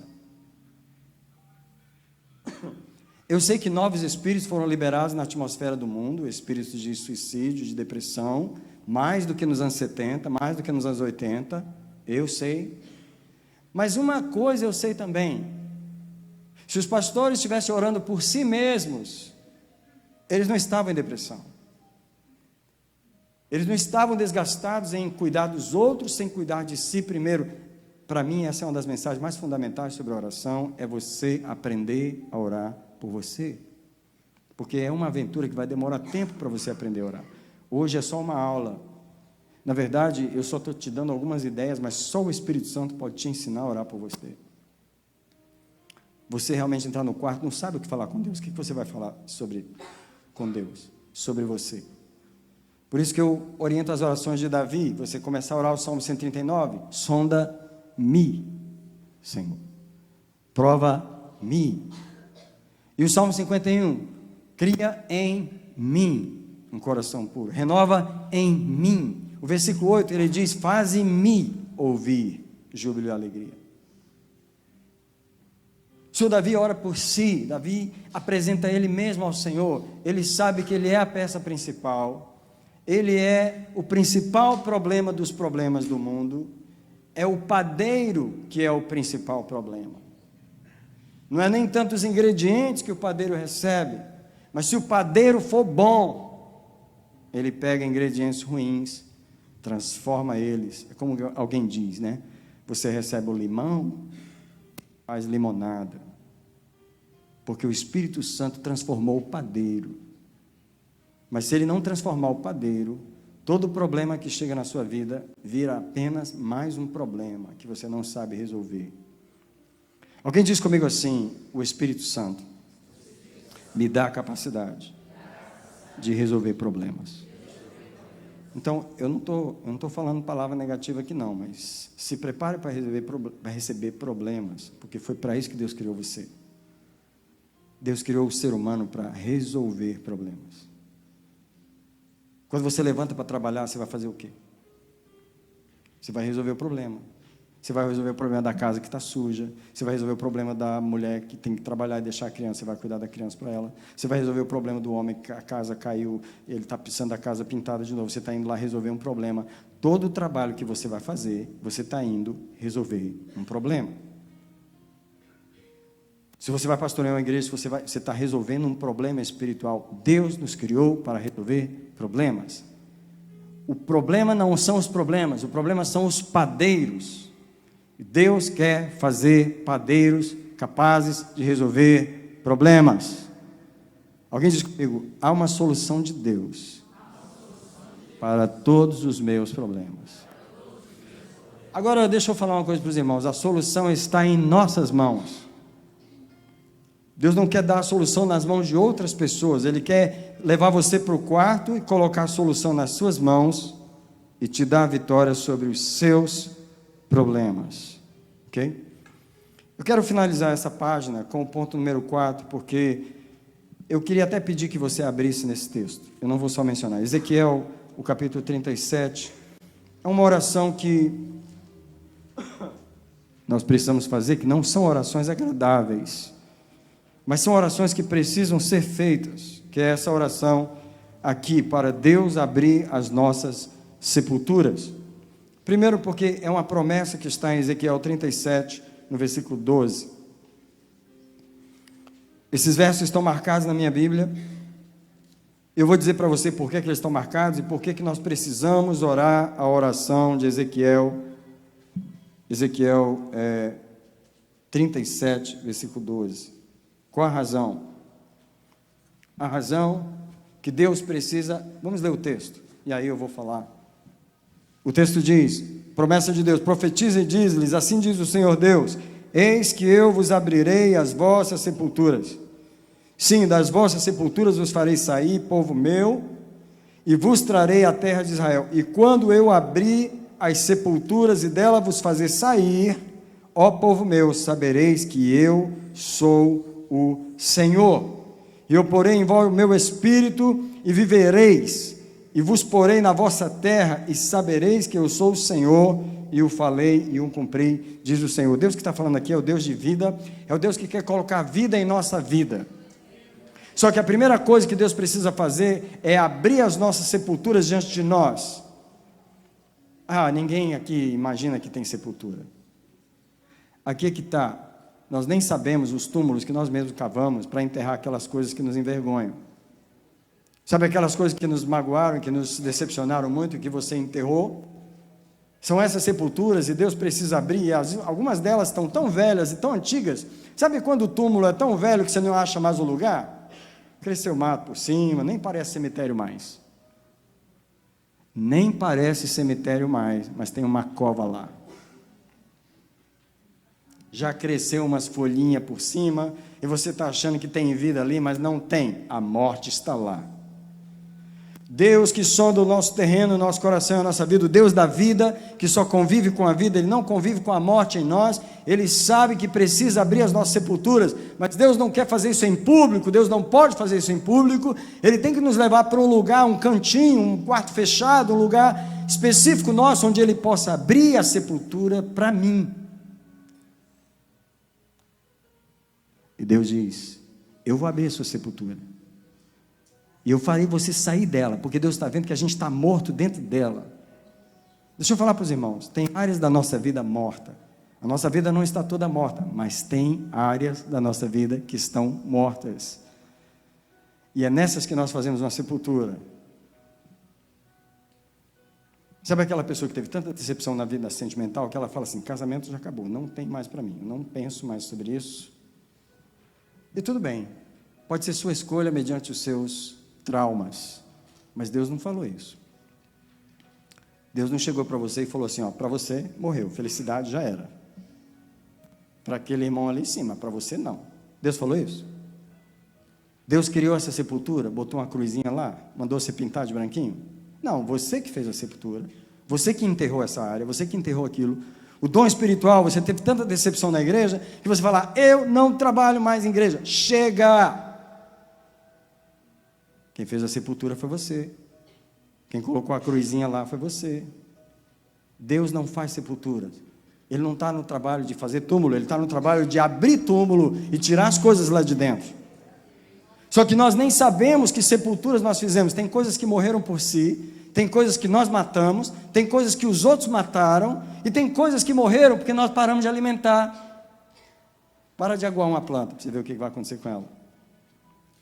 Eu sei que novos espíritos foram liberados na atmosfera do mundo, espíritos de suicídio, de depressão, mais do que nos anos 70, mais do que nos anos 80, eu sei. Mas uma coisa eu sei também, se os pastores estivessem orando por si mesmos, eles não estavam em depressão. Eles não estavam desgastados em cuidar dos outros, sem cuidar de si primeiro. Para mim, essa é uma das mensagens mais fundamentais sobre a oração, é você aprender a orar por você, porque é uma aventura que vai demorar tempo para você aprender a orar. Hoje é só uma aula. Na verdade, eu só estou te dando algumas ideias, mas só o Espírito Santo pode te ensinar a orar por você. Você realmente entrar no quarto, não sabe o que falar com Deus. O que você vai falar com Deus? Sobre você. Por isso que eu oriento as orações de Davi. Você começar a orar o Salmo 139, sonda-me, Senhor. Prova-me. E o Salmo 51, cria em mim um coração puro, renova em mim. O versículo 8, ele diz, faze-me ouvir júbilo e alegria. O Senhor Davi ora por si, Davi apresenta ele mesmo ao Senhor, ele sabe que ele é a peça principal, ele é o principal problema dos problemas do mundo, é o padeiro que é o principal problema. Não é nem tanto os ingredientes que o padeiro recebe, mas se o padeiro for bom, ele pega ingredientes ruins, transforma eles. É como alguém diz, né? Você recebe o limão, faz limonada, porque o Espírito Santo transformou o padeiro. Mas se ele não transformar o padeiro, todo problema que chega na sua vida vira apenas mais um problema que você não sabe resolver. Alguém diz comigo assim, o Espírito Santo me dá a capacidade de resolver problemas. Então, eu não tô falando palavra negativa aqui não, mas se prepare para receber problemas, porque foi para isso que Deus criou você. Deus criou o ser humano para resolver problemas. Quando você levanta para trabalhar, você vai fazer o quê? Você vai resolver o problema. Você vai resolver o problema da casa que está suja. Você vai resolver o problema da mulher que tem que trabalhar e deixar a criança. Você vai cuidar da criança para ela. Você vai resolver o problema do homem que a casa caiu, ele está precisando da casa pintada de novo. Você está indo lá resolver um problema. Todo o trabalho que você vai fazer, você está indo resolver um problema. Se você vai pastorear uma igreja, você está resolvendo um problema espiritual. Deus nos criou para resolver problemas. O problema não são os problemas, o problema são os padeiros. Deus quer fazer padeiros capazes de resolver problemas. Alguém diz comigo, há uma solução de Deus para todos os meus problemas. Agora, deixa eu falar uma coisa para os irmãos, a solução está em nossas mãos. Deus não quer dar a solução nas mãos de outras pessoas, Ele quer levar você para o quarto e colocar a solução nas suas mãos e te dar a vitória sobre os seus problemas, ok? Eu quero finalizar essa página com o ponto número 4, porque eu queria até pedir que você abrisse nesse texto, eu não vou só mencionar, Ezequiel, o capítulo 37, é uma oração que nós precisamos fazer, que não são orações agradáveis, mas são orações que precisam ser feitas, que é essa oração aqui, para Deus abrir as nossas sepulturas. Primeiro porque é uma promessa que está em Ezequiel 37, no versículo 12. Esses versos estão marcados na minha Bíblia. Eu vou dizer para você por que eles estão marcados e por que nós precisamos orar a oração de Ezequiel 37, versículo 12. Qual a razão? A razão que Deus precisa... Vamos ler o texto, e aí eu vou falar. O texto diz, promessa de Deus, profetiza e diz-lhes, assim diz o Senhor Deus, eis que eu vos abrirei as vossas sepulturas. Sim, das vossas sepulturas vos farei sair, povo meu, e vos trarei a terra de Israel. E quando eu abrir as sepulturas e dela vos fazer sair, ó povo meu, sabereis que eu sou o Senhor. E eu porei em vós o meu espírito e vivereis, e vos porei na vossa terra, e sabereis que eu sou o Senhor, e o falei e o cumpri, diz o Senhor. Deus que está falando aqui é o Deus de vida, é o Deus que quer colocar vida em nossa vida. Só que a primeira coisa que Deus precisa fazer é abrir as nossas sepulturas diante de nós. Ninguém aqui imagina que tem sepultura. Aqui é que está. Nós nem sabemos os túmulos que nós mesmos cavamos para enterrar aquelas coisas que nos envergonham. Sabe aquelas coisas que nos magoaram, que nos decepcionaram muito, que você enterrou? São essas sepulturas e Deus precisa abrir. Algumas delas estão tão velhas e tão antigas. Sabe quando o túmulo é tão velho que você não acha mais o lugar? Cresceu mato por cima, nem parece cemitério mais. Nem parece cemitério mais, mas tem uma cova lá. Já cresceu umas folhinhas por cima, e você está achando que tem vida ali, mas não tem, a morte está lá. Deus que sonda o nosso terreno, o nosso coração, a nossa vida, o Deus da vida, que só convive com a vida, Ele não convive com a morte em nós, Ele sabe que precisa abrir as nossas sepulturas, mas Deus não quer fazer isso em público, Deus não pode fazer isso em público, Ele tem que nos levar para um lugar, um cantinho, um quarto fechado, um lugar específico nosso, onde Ele possa abrir a sepultura para mim. E Deus diz, eu vou abrir a sua sepultura, e eu farei você sair dela, porque Deus está vendo que a gente está morto dentro dela. Deixa eu falar para os irmãos, tem áreas da nossa vida morta, a nossa vida não está toda morta, mas tem áreas da nossa vida que estão mortas, e é nessas que nós fazemos uma sepultura. Sabe aquela pessoa que teve tanta decepção na vida sentimental, que ela fala assim, casamento já acabou, não tem mais para mim, eu não penso mais sobre isso. E tudo bem, pode ser sua escolha mediante os seus traumas, mas Deus não falou isso. Deus não chegou para você e falou assim, para você morreu, felicidade já era. Para aquele irmão ali em cima, para você não. Deus falou isso? Deus criou essa sepultura, botou uma cruzinha lá, mandou você pintar de branquinho? Não, você que fez a sepultura, você que enterrou essa área, você que enterrou aquilo. O dom espiritual, você teve tanta decepção na igreja, que você fala, eu não trabalho mais em igreja. Chega! Quem fez a sepultura foi você. Quem colocou a cruzinha lá foi você. Deus não faz sepulturas. Ele não está no trabalho de fazer túmulo, ele está no trabalho de abrir túmulo e tirar as coisas lá de dentro. Só que nós nem sabemos que sepulturas nós fizemos. Tem coisas que morreram por si, tem coisas que nós matamos, tem coisas que os outros mataram, e tem coisas que morreram porque nós paramos de alimentar. Para de aguar uma planta, para você ver o que vai acontecer com ela.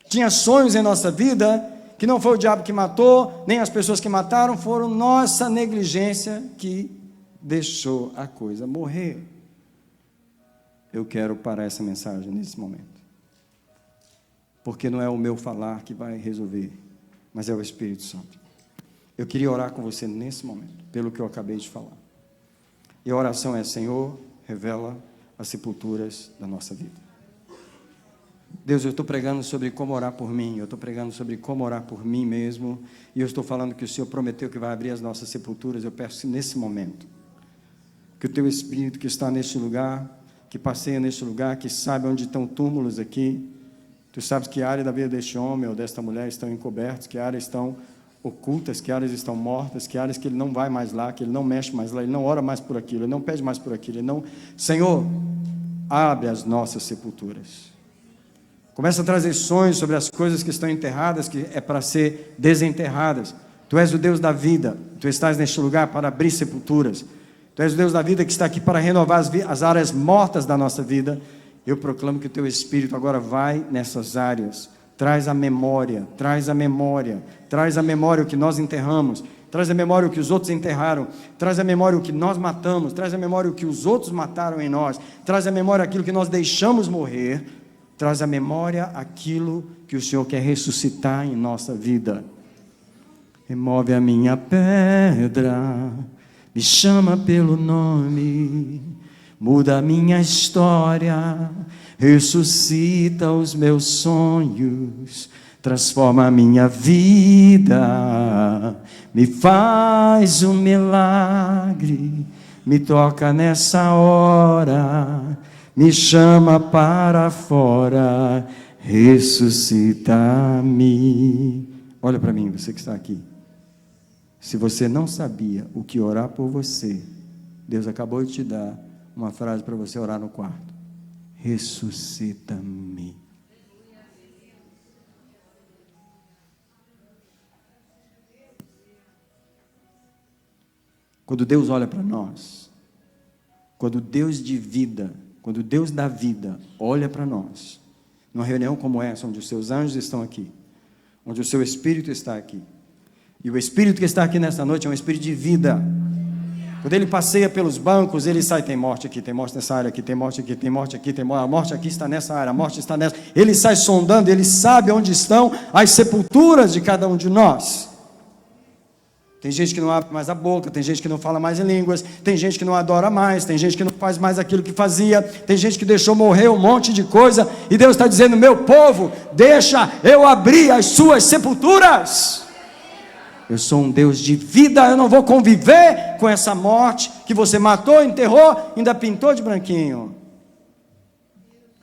Tinha sonhos em nossa vida, que não foi o diabo que matou, nem as pessoas que mataram, foram nossa negligência que deixou a coisa morrer. Eu quero parar essa mensagem nesse momento. Porque não é o meu falar que vai resolver, mas é o Espírito Santo. Eu queria orar com você nesse momento, pelo que eu acabei de falar. E a oração é, Senhor, revela as sepulturas da nossa vida. Deus, eu estou pregando sobre como orar por mim, eu estou pregando sobre como orar por mim mesmo, e eu estou falando que o Senhor prometeu que vai abrir as nossas sepulturas. Eu peço nesse momento, que o Teu Espírito que está neste lugar, que passeia neste lugar, que sabe onde estão túmulos aqui, Tu sabes que área da vida deste homem ou desta mulher estão encobertos, que áreas estão ocultas, que áreas estão mortas, que áreas que ele não vai mais lá, que ele não mexe mais lá, ele não ora mais por aquilo, ele não pede mais por aquilo, ele não... Senhor, abre as nossas sepulturas. Começa a trazer sonhos sobre as coisas que estão enterradas, que é para ser desenterradas. Tu és o Deus da vida, Tu estás neste lugar para abrir sepulturas. Tu és o Deus da vida que está aqui para renovar as áreas mortas da nossa vida. Eu proclamo que o Teu Espírito agora vai nessas áreas. Traz a memória, traz a memória, traz a memória o que nós enterramos, traz a memória o que os outros enterraram, traz a memória o que nós matamos, traz a memória o que os outros mataram em nós, traz a memória aquilo que nós deixamos morrer, traz a memória aquilo que o Senhor quer ressuscitar em nossa vida. Remove a minha pedra, me chama pelo nome, muda a minha história, ressuscita os meus sonhos, transforma a minha vida, me faz um milagre, me toca nessa hora, me chama para fora, ressuscita-me. Olha para mim, você que está aqui. Se você não sabia o que orar por você, Deus acabou de te dar uma frase para você orar no quarto. Ressuscita-me. Quando Deus olha para nós, quando Deus de vida, quando Deus da vida olha para nós, numa reunião como essa, onde os seus anjos estão aqui, onde o seu Espírito está aqui, e o Espírito que está aqui nesta noite é um Espírito de vida. Quando ele passeia pelos bancos, ele sai, tem morte aqui, tem morte nessa área aqui, tem morte aqui, tem morte aqui, tem morte, a morte aqui está nessa área, a morte está nessa. Ele sai sondando, ele sabe onde estão as sepulturas de cada um de nós. Tem gente que não abre mais a boca, tem gente que não fala mais em línguas, tem gente que não adora mais, tem gente que não faz mais aquilo que fazia, tem gente que deixou morrer um monte de coisa, e Deus está dizendo, meu povo, deixa eu abrir as suas sepulturas. Eu sou um Deus de vida, eu não vou conviver com essa morte que você matou, enterrou, ainda pintou de branquinho.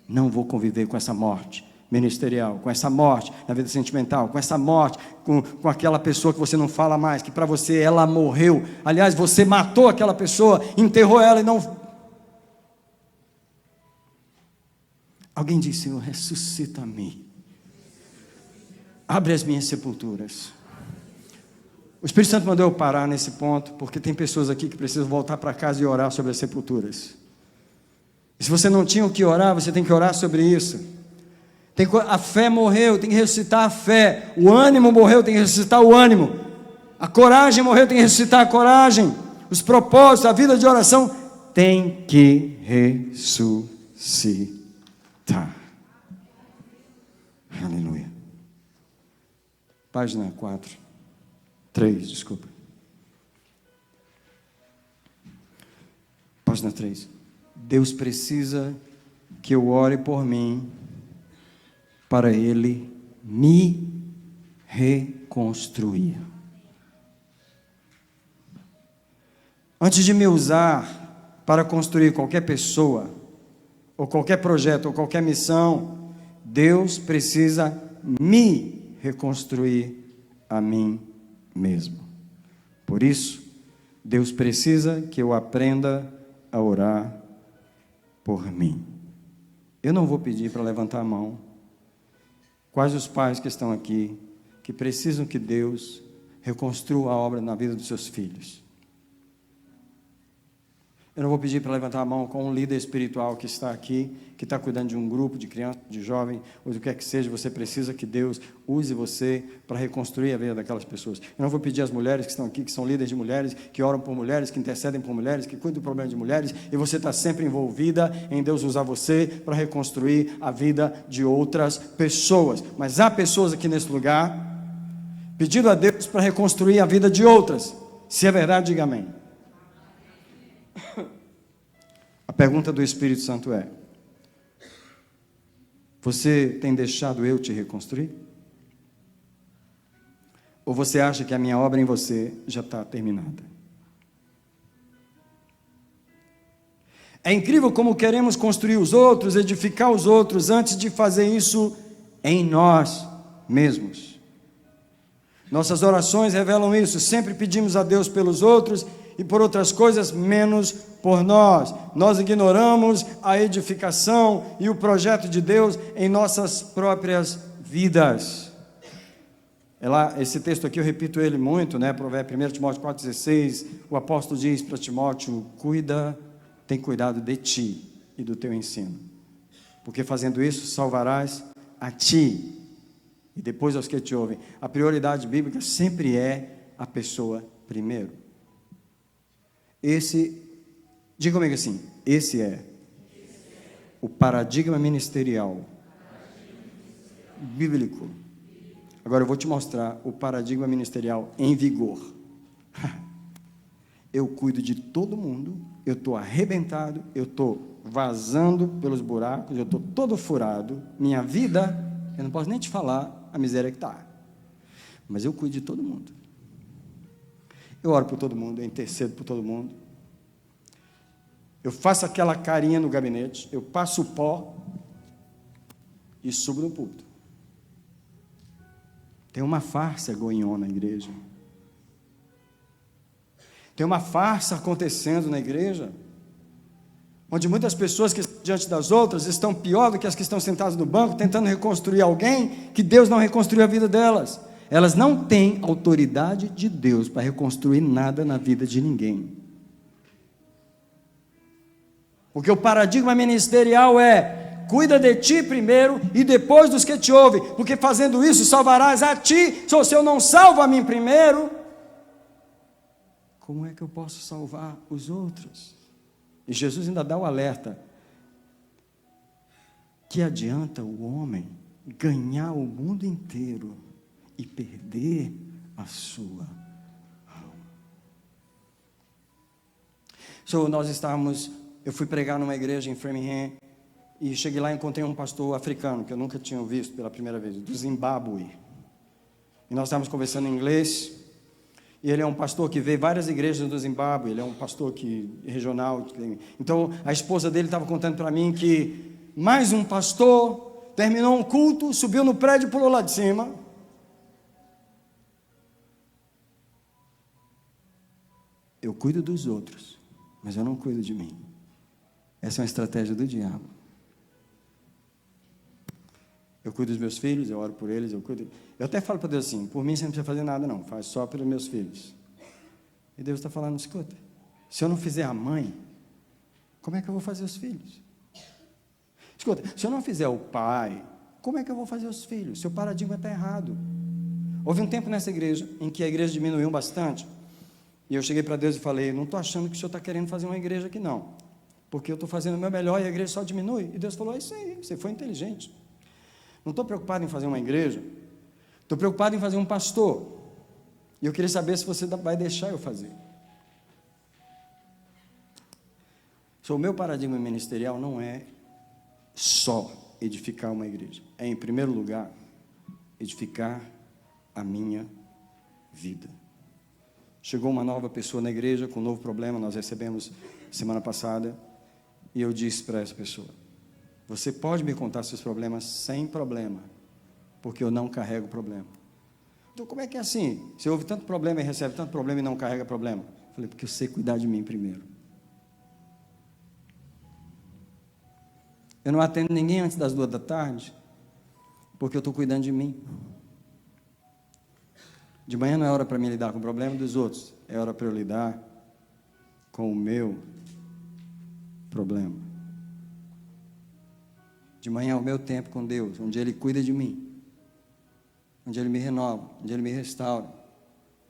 Não vou conviver com essa morte ministerial, com essa morte na vida sentimental, com essa morte com aquela pessoa que você não fala mais, que para você ela morreu. Aliás, você matou aquela pessoa, enterrou ela e não... Alguém disse, Senhor, ressuscita-me. Abre as minhas sepulturas. O Espírito Santo mandou eu parar nesse ponto, porque tem pessoas aqui que precisam voltar para casa e orar sobre as sepulturas. E se você não tinha o que orar, você tem que orar sobre isso. A fé morreu, tem que ressuscitar a fé. O ânimo morreu, tem que ressuscitar o ânimo. A coragem morreu, tem que ressuscitar a coragem. Os propósitos, a vida de oração tem que ressuscitar. Aleluia. Página 3, desculpa. Página 3. Deus precisa que eu ore por mim para Ele me reconstruir. Antes de me usar para construir qualquer pessoa, ou qualquer projeto, ou qualquer missão, Deus precisa me reconstruir a mim mesmo. Por isso, Deus precisa que eu aprenda a orar por mim. Eu não vou pedir para levantar a mão. Quais os pais que estão aqui, que precisam que Deus reconstrua a obra na vida dos seus filhos? Eu não vou pedir para levantar a mão com um líder espiritual que está aqui, que está cuidando de um grupo de crianças, de jovens, ou do que quer que seja. Você precisa que Deus use você para reconstruir a vida daquelas pessoas. Eu não vou pedir às mulheres que estão aqui, que são líderes de mulheres, que oram por mulheres, que intercedem por mulheres, que cuidam do problema de mulheres, e você está sempre envolvida em Deus usar você para reconstruir a vida de outras pessoas. Mas há pessoas aqui nesse lugar pedindo a Deus para reconstruir a vida de outras. Se é verdade, diga amém. A pergunta do Espírito Santo é: você tem deixado eu te reconstruir? Ou você acha que a minha obra em você já está terminada? É incrível como queremos construir os outros, edificar os outros, antes de fazer isso em nós mesmos. Nossas orações revelam isso. Sempre pedimos a Deus pelos outros e por outras coisas, menos por nós. Nós ignoramos a edificação e o projeto de Deus em nossas próprias vidas. Esse texto aqui eu repito ele muito, né? 1 Timóteo 4,16, o apóstolo diz para Timóteo: tem cuidado de ti e do teu ensino, porque fazendo isso salvarás a ti e depois aos que te ouvem. A prioridade bíblica sempre é a pessoa primeiro. Diga comigo assim, esse é o paradigma ministerial bíblico. Agora eu vou te mostrar o paradigma ministerial em vigor. Eu cuido de todo mundo, eu estou arrebentado, eu estou vazando pelos buracos, eu estou todo furado, minha vida, eu não posso nem te falar a miséria que está, mas eu cuido de todo mundo. Eu oro por todo mundo, eu intercedo por todo mundo. Eu faço aquela carinha no gabinete, eu passo o pó e subo no púlpito. Tem uma farsa going on na igreja. Tem uma farsa acontecendo na igreja, onde muitas pessoas que estão diante das outras estão pior do que as que estão sentadas no banco, tentando reconstruir alguém que Deus não reconstruiu a vida delas. Elas não têm autoridade de Deus para reconstruir nada na vida de ninguém. Porque o paradigma ministerial é: cuida de ti primeiro e depois dos que te ouvem, porque fazendo isso salvarás a ti. Se eu não salvo a mim primeiro, como é que eu posso salvar os outros? E Jesus ainda dá o alerta: que adianta o homem ganhar o mundo inteiro e perder a sua alma? Eu fui pregar numa igreja em Framingham, e cheguei lá e encontrei um pastor africano, que eu nunca tinha visto pela primeira vez, do Zimbábue. E nós estávamos conversando em inglês, e ele é um pastor que veio várias igrejas do Zimbábue, ele é um pastor regional. Então, a esposa dele estava contando para mim que mais um pastor terminou um culto, subiu no prédio e pulou lá de cima. Eu cuido dos outros, mas eu não cuido de mim. Essa é uma estratégia do diabo. Eu cuido dos meus filhos, eu oro por eles, eu até falo para Deus assim: por mim você não precisa fazer nada não, faz só pelos meus filhos. E Deus está falando: escuta, se eu não fizer a mãe, como é que eu vou fazer os filhos? Escuta, se eu não fizer o pai, como é que eu vou fazer os filhos? Seu paradigma está errado. Houve um tempo nessa igreja em que a igreja diminuiu bastante, e eu cheguei para Deus e falei: não estou achando que o senhor está querendo fazer uma igreja aqui não, porque eu estou fazendo o meu melhor e a igreja só diminui. E Deus falou: é isso aí, você foi inteligente. Não estou preocupado em fazer uma igreja, estou preocupado em fazer um pastor, e eu queria saber se você vai deixar eu fazer. O meu paradigma ministerial não é só edificar uma igreja, é, em primeiro lugar, edificar a minha vida. Chegou uma nova pessoa na igreja com um novo problema, nós recebemos semana passada, e eu disse para essa pessoa: você pode me contar seus problemas sem problema, porque eu não carrego problema. Então, como é que é assim? Você ouve tanto problema e recebe tanto problema e não carrega problema? Eu falei: porque eu sei cuidar de mim primeiro. Eu não atendo ninguém antes das 2 da tarde, porque eu estou cuidando de mim. De manhã não é hora para mim lidar com o problema dos outros, é hora para eu lidar com o meu problema. De manhã é o meu tempo com Deus, onde Ele cuida de mim, onde Ele me renova, onde Ele me restaura,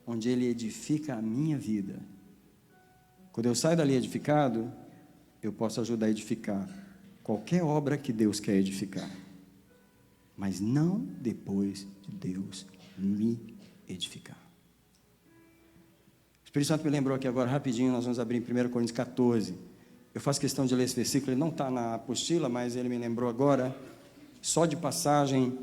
onde Ele edifica a minha vida. Quando eu saio dali edificado, eu posso ajudar a edificar qualquer obra que Deus quer edificar, mas não depois de Deus me edificar. O Espírito Santo me lembrou aqui agora, rapidinho, nós vamos abrir em 1 Coríntios 14. Eu faço questão de ler esse versículo, ele não está na apostila, mas ele me lembrou agora, só de passagem.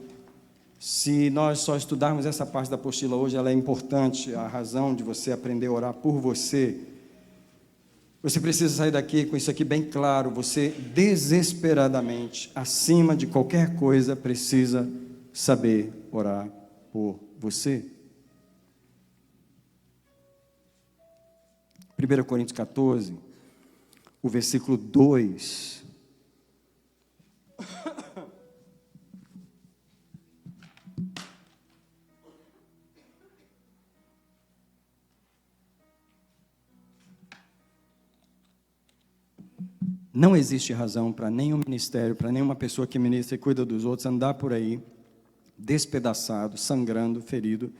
Se nós só estudarmos essa parte da apostila hoje, ela é importante, a razão de você aprender a orar por você. Você precisa sair daqui com isso aqui bem claro, você desesperadamente, acima de qualquer coisa, precisa saber orar por você. 1 Coríntios 14, o versículo 2. Não existe razão para nenhum ministério, para nenhuma pessoa que ministra e cuida dos outros andar por aí despedaçado, sangrando, ferido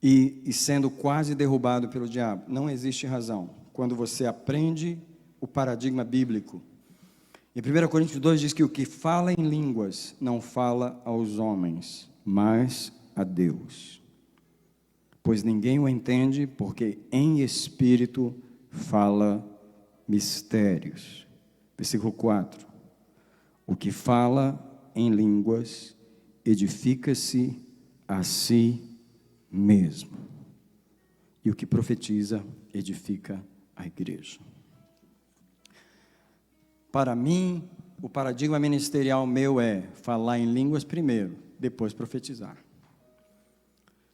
e sendo quase derrubado pelo diabo. Não existe razão. Quando você aprende o paradigma bíblico. Em 1 Coríntios 2 diz que o que fala em línguas não fala aos homens, mas a Deus. Pois ninguém o entende, porque em espírito fala mistérios. Versículo 4. O que fala em línguas edifica-se a si mesmo. E o que profetiza edifica a igreja. Para mim, o paradigma ministerial meu é falar em línguas primeiro, depois profetizar.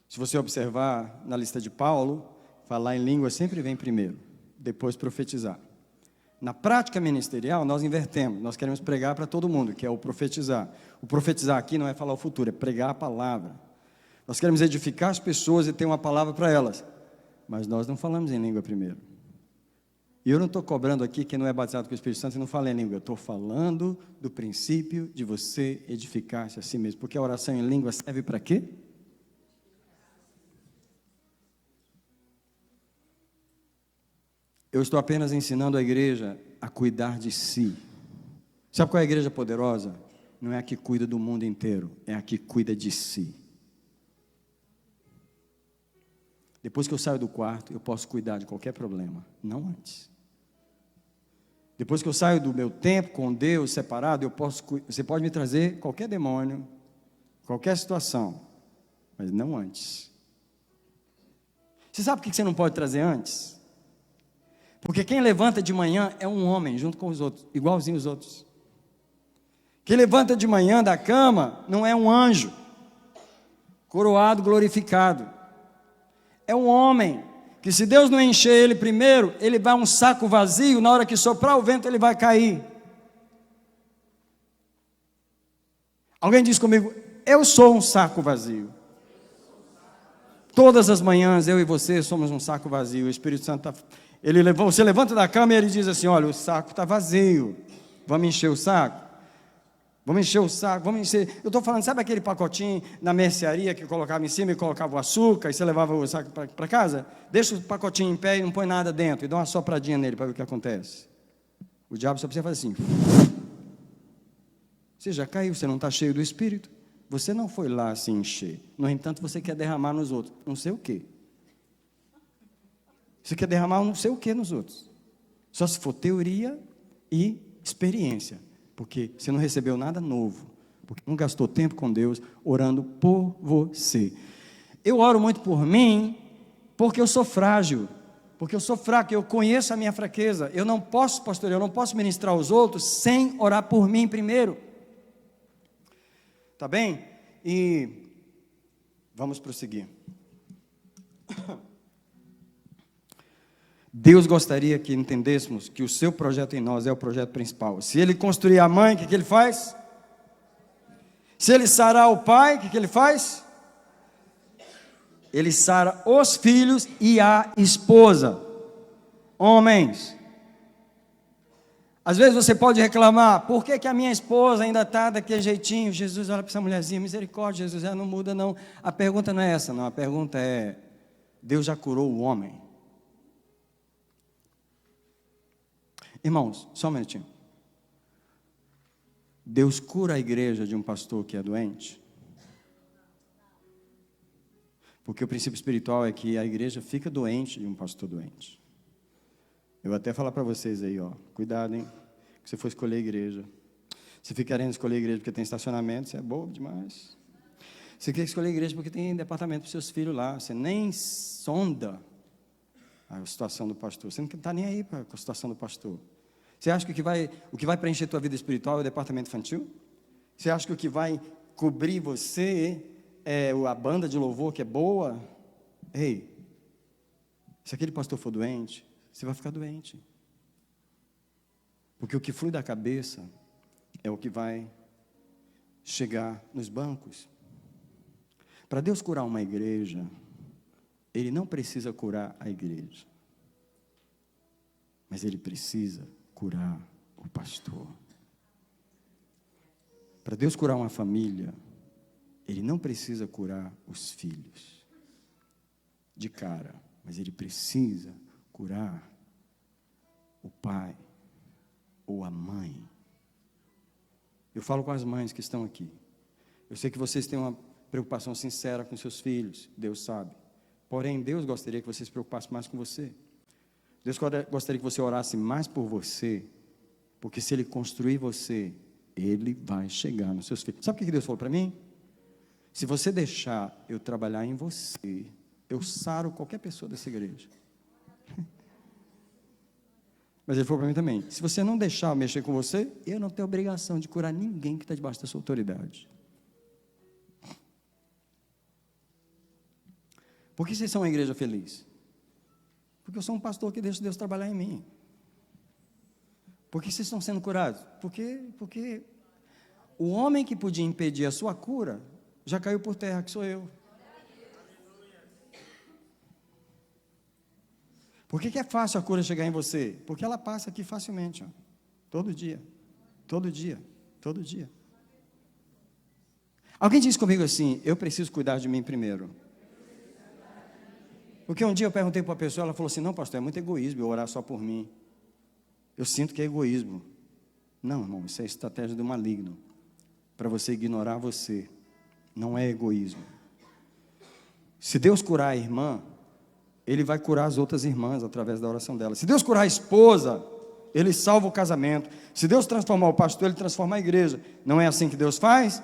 Se você observar na lista de Paulo, falar em línguas sempre vem primeiro, depois profetizar. Na prática ministerial, nós invertemos, nós queremos pregar para todo mundo, que é o profetizar. O profetizar aqui não é falar o futuro, é pregar a palavra. Nós queremos edificar as pessoas e ter uma palavra para elas, mas nós não falamos em língua primeiro. E eu não estou cobrando aqui quem não é batizado com o Espírito Santo e não fala em língua. Eu estou falando do princípio de você edificar-se a si mesmo. Porque a oração em língua serve para quê? Eu estou apenas ensinando a igreja a cuidar de si. Sabe qual é a igreja poderosa? Não é a que cuida do mundo inteiro, é a que cuida de si. Depois que eu saio do quarto, eu posso cuidar de qualquer problema, não antes. Depois que eu saio do meu tempo com Deus separado, você pode me trazer qualquer demônio, qualquer situação, mas não antes. Você sabe por que você não pode trazer antes? Porque quem levanta de manhã é um homem, junto com os outros, igualzinho os outros. Quem levanta de manhã da cama não é um anjo, coroado, glorificado. É um homem, que se Deus não encher ele primeiro, ele vai um saco vazio, na hora que soprar o vento ele vai cair. Alguém diz comigo: eu sou um saco vazio. Todas as manhãs eu e você somos um saco vazio. O Espírito Santo você levanta da cama e ele diz assim: olha, o saco está vazio, vamos encher o saco? Vamos encher o saco, vamos encher. Eu estou falando, sabe aquele pacotinho na mercearia que colocava em cima e colocava o açúcar e você levava o saco para casa? Deixa o pacotinho em pé e não põe nada dentro e dá uma sopradinha nele para ver o que acontece. O diabo só precisa fazer assim. Você já caiu, você não está cheio do Espírito. Você não foi lá se encher. No entanto, você quer derramar nos outros. Não sei o quê. Você quer derramar não sei o quê nos outros. Só se for teoria e experiência. Porque você não recebeu nada novo, porque não gastou tempo com Deus orando por você. Eu oro muito por mim, Porque eu sou frágil, porque eu sou fraco, eu conheço a minha fraqueza. Eu não posso, pastor, eu não posso ministrar aos outros sem orar por mim primeiro. Tá bem? E vamos prosseguir. Deus gostaria que entendêssemos que o seu projeto em nós é o projeto principal. Se Ele construir a mãe, o que Ele faz? Se Ele sarar o pai, o que Ele faz? Ele sara os filhos e a esposa. Homens. Às vezes você pode reclamar, por que a minha esposa ainda está daquele jeitinho? Jesus olha para essa mulherzinha, misericórdia, Jesus, ela não muda não. A pergunta não é essa, não. A pergunta é, Deus já curou o homem? Irmãos, só um minutinho. Deus cura a igreja de um pastor que é doente? Porque o princípio espiritual é que a igreja fica doente de um pastor doente. Eu vou até falar para vocês aí, ó, cuidado, hein, que você for escolher a igreja. Você fica querendo escolher a igreja porque tem estacionamento, você é bobo demais. Você quer escolher a igreja porque tem departamento para os seus filhos lá, você nem sonda a situação do pastor, você não está nem aí para a situação do pastor. Você acha que o que vai preencher a tua vida espiritual é o departamento infantil? Você acha que o que vai cobrir você é a banda de louvor que é boa? Ei, se aquele pastor for doente, você vai ficar doente. Porque o que flui da cabeça é o que vai chegar nos bancos. Para Deus curar uma igreja, Ele não precisa curar a igreja, mas Ele precisa curar o pastor. Para Deus curar uma família, Ele não precisa curar os filhos de cara, mas Ele precisa curar o pai ou a mãe. Eu falo com as mães que estão aqui. Eu sei que vocês têm uma preocupação sincera com seus filhos, Deus sabe. Porém, Deus gostaria que você se preocupasse mais com você. Deus gostaria que você orasse mais por você, porque se Ele construir você, Ele vai chegar nos seus filhos. Sabe o que Deus falou para mim? Se você deixar eu trabalhar em você, eu saro qualquer pessoa dessa igreja. Mas Ele falou para mim também, se você não deixar eu mexer com você, eu não tenho obrigação de curar ninguém que está debaixo da sua autoridade. Por que vocês são uma igreja feliz? Porque eu sou um pastor que deixa Deus trabalhar em mim. Por que vocês estão sendo curados? Porque o homem que podia impedir a sua cura, já caiu por terra, que sou eu. Por que é fácil a cura chegar em você? Porque ela passa aqui facilmente, ó. Todo dia, todo dia, todo dia. Alguém disse comigo assim, eu preciso cuidar de mim primeiro. Porque um dia eu perguntei para uma pessoa, ela falou assim, não pastor, é muito egoísmo eu orar só por mim. Eu sinto que é egoísmo. Não, irmão, isso é estratégia do maligno, para você ignorar você. Não é egoísmo. Se Deus curar a irmã, Ele vai curar as outras irmãs através da oração dela. Se Deus curar a esposa, Ele salva o casamento. Se Deus transformar o pastor, Ele transforma a igreja. Não é assim que Deus faz?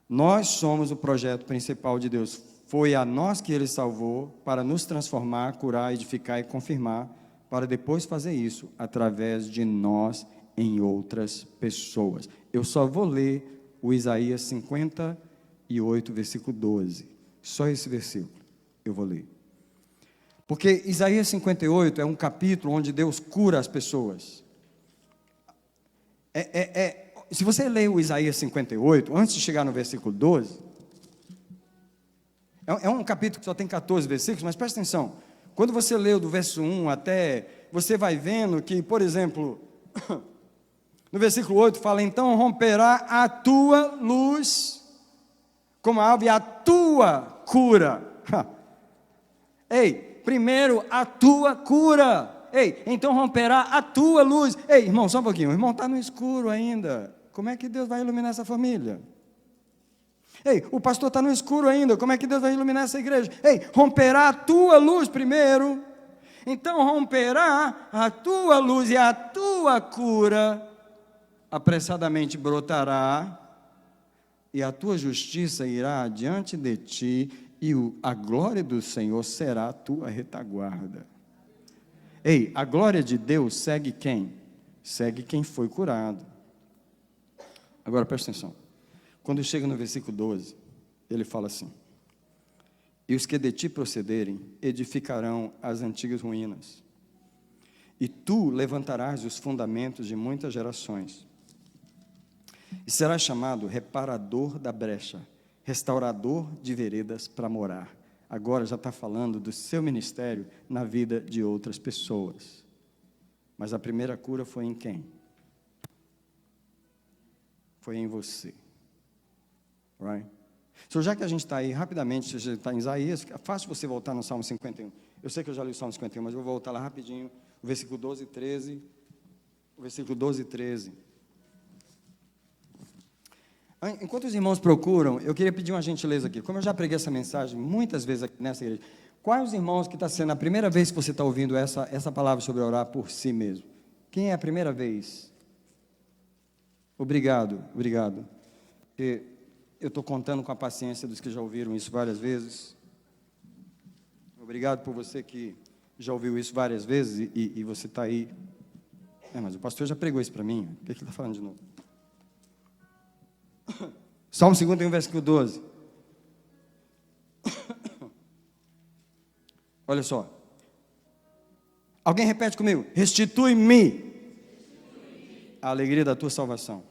Nós somos o projeto principal de Deus. Foi a nós que Ele salvou para nos transformar, curar, edificar e confirmar, para depois fazer isso através de nós em outras pessoas. Eu só vou ler o Isaías 58, versículo 12. Só esse versículo eu vou ler. Porque Isaías 58 é um capítulo onde Deus cura as pessoas. Se você ler o Isaías 58, antes de chegar no versículo 12... É um capítulo que só tem 14 versículos, mas presta atenção. Quando você leu do verso 1 até, você vai vendo que, por exemplo, no versículo 8 fala, então romperá a tua luz como a alva e a tua cura. Ei, primeiro a tua cura. Ei, então romperá a tua luz. Ei, irmão, só um pouquinho, o irmão está no escuro ainda. Como é que Deus vai iluminar essa família? Ei, o pastor está no escuro ainda, como é que Deus vai iluminar essa igreja? Ei, romperá a tua luz primeiro, então romperá a tua luz e a tua cura apressadamente brotará, e a tua justiça irá diante de ti, e a glória do Senhor será a tua retaguarda. Ei, a glória de Deus segue quem? Segue quem foi curado. Agora presta atenção. Quando chega no versículo 12, ele fala assim: e os que de ti procederem edificarão as antigas ruínas, e tu levantarás os fundamentos de muitas gerações, e serás chamado reparador da brecha, restaurador de veredas para morar. Agora já está falando do seu ministério na vida de outras pessoas. Mas a primeira cura foi em quem? Foi em você. Right? So, já que a gente está aí, rapidamente, já está em Isaías, é fácil você voltar no Salmo 51. Eu sei que eu já li o Salmo 51, mas eu vou voltar lá rapidinho, o versículo 12 e 13. O versículo 12 e 13. Enquanto os irmãos procuram, eu queria pedir uma gentileza aqui. Como eu já preguei essa mensagem muitas vezes aqui nessa igreja, quais os irmãos que está sendo a primeira vez que você está ouvindo essa palavra sobre orar por si mesmo? Quem é a primeira vez? Obrigado. Porque eu estou contando com a paciência dos que já ouviram isso várias vezes. Obrigado por você que já ouviu isso várias vezes e você está aí. Mas o pastor já pregou isso para mim. O que ele está falando de novo? Salmo 51, versículo 12. Olha só. Alguém repete comigo. Restitui-me a alegria da tua salvação.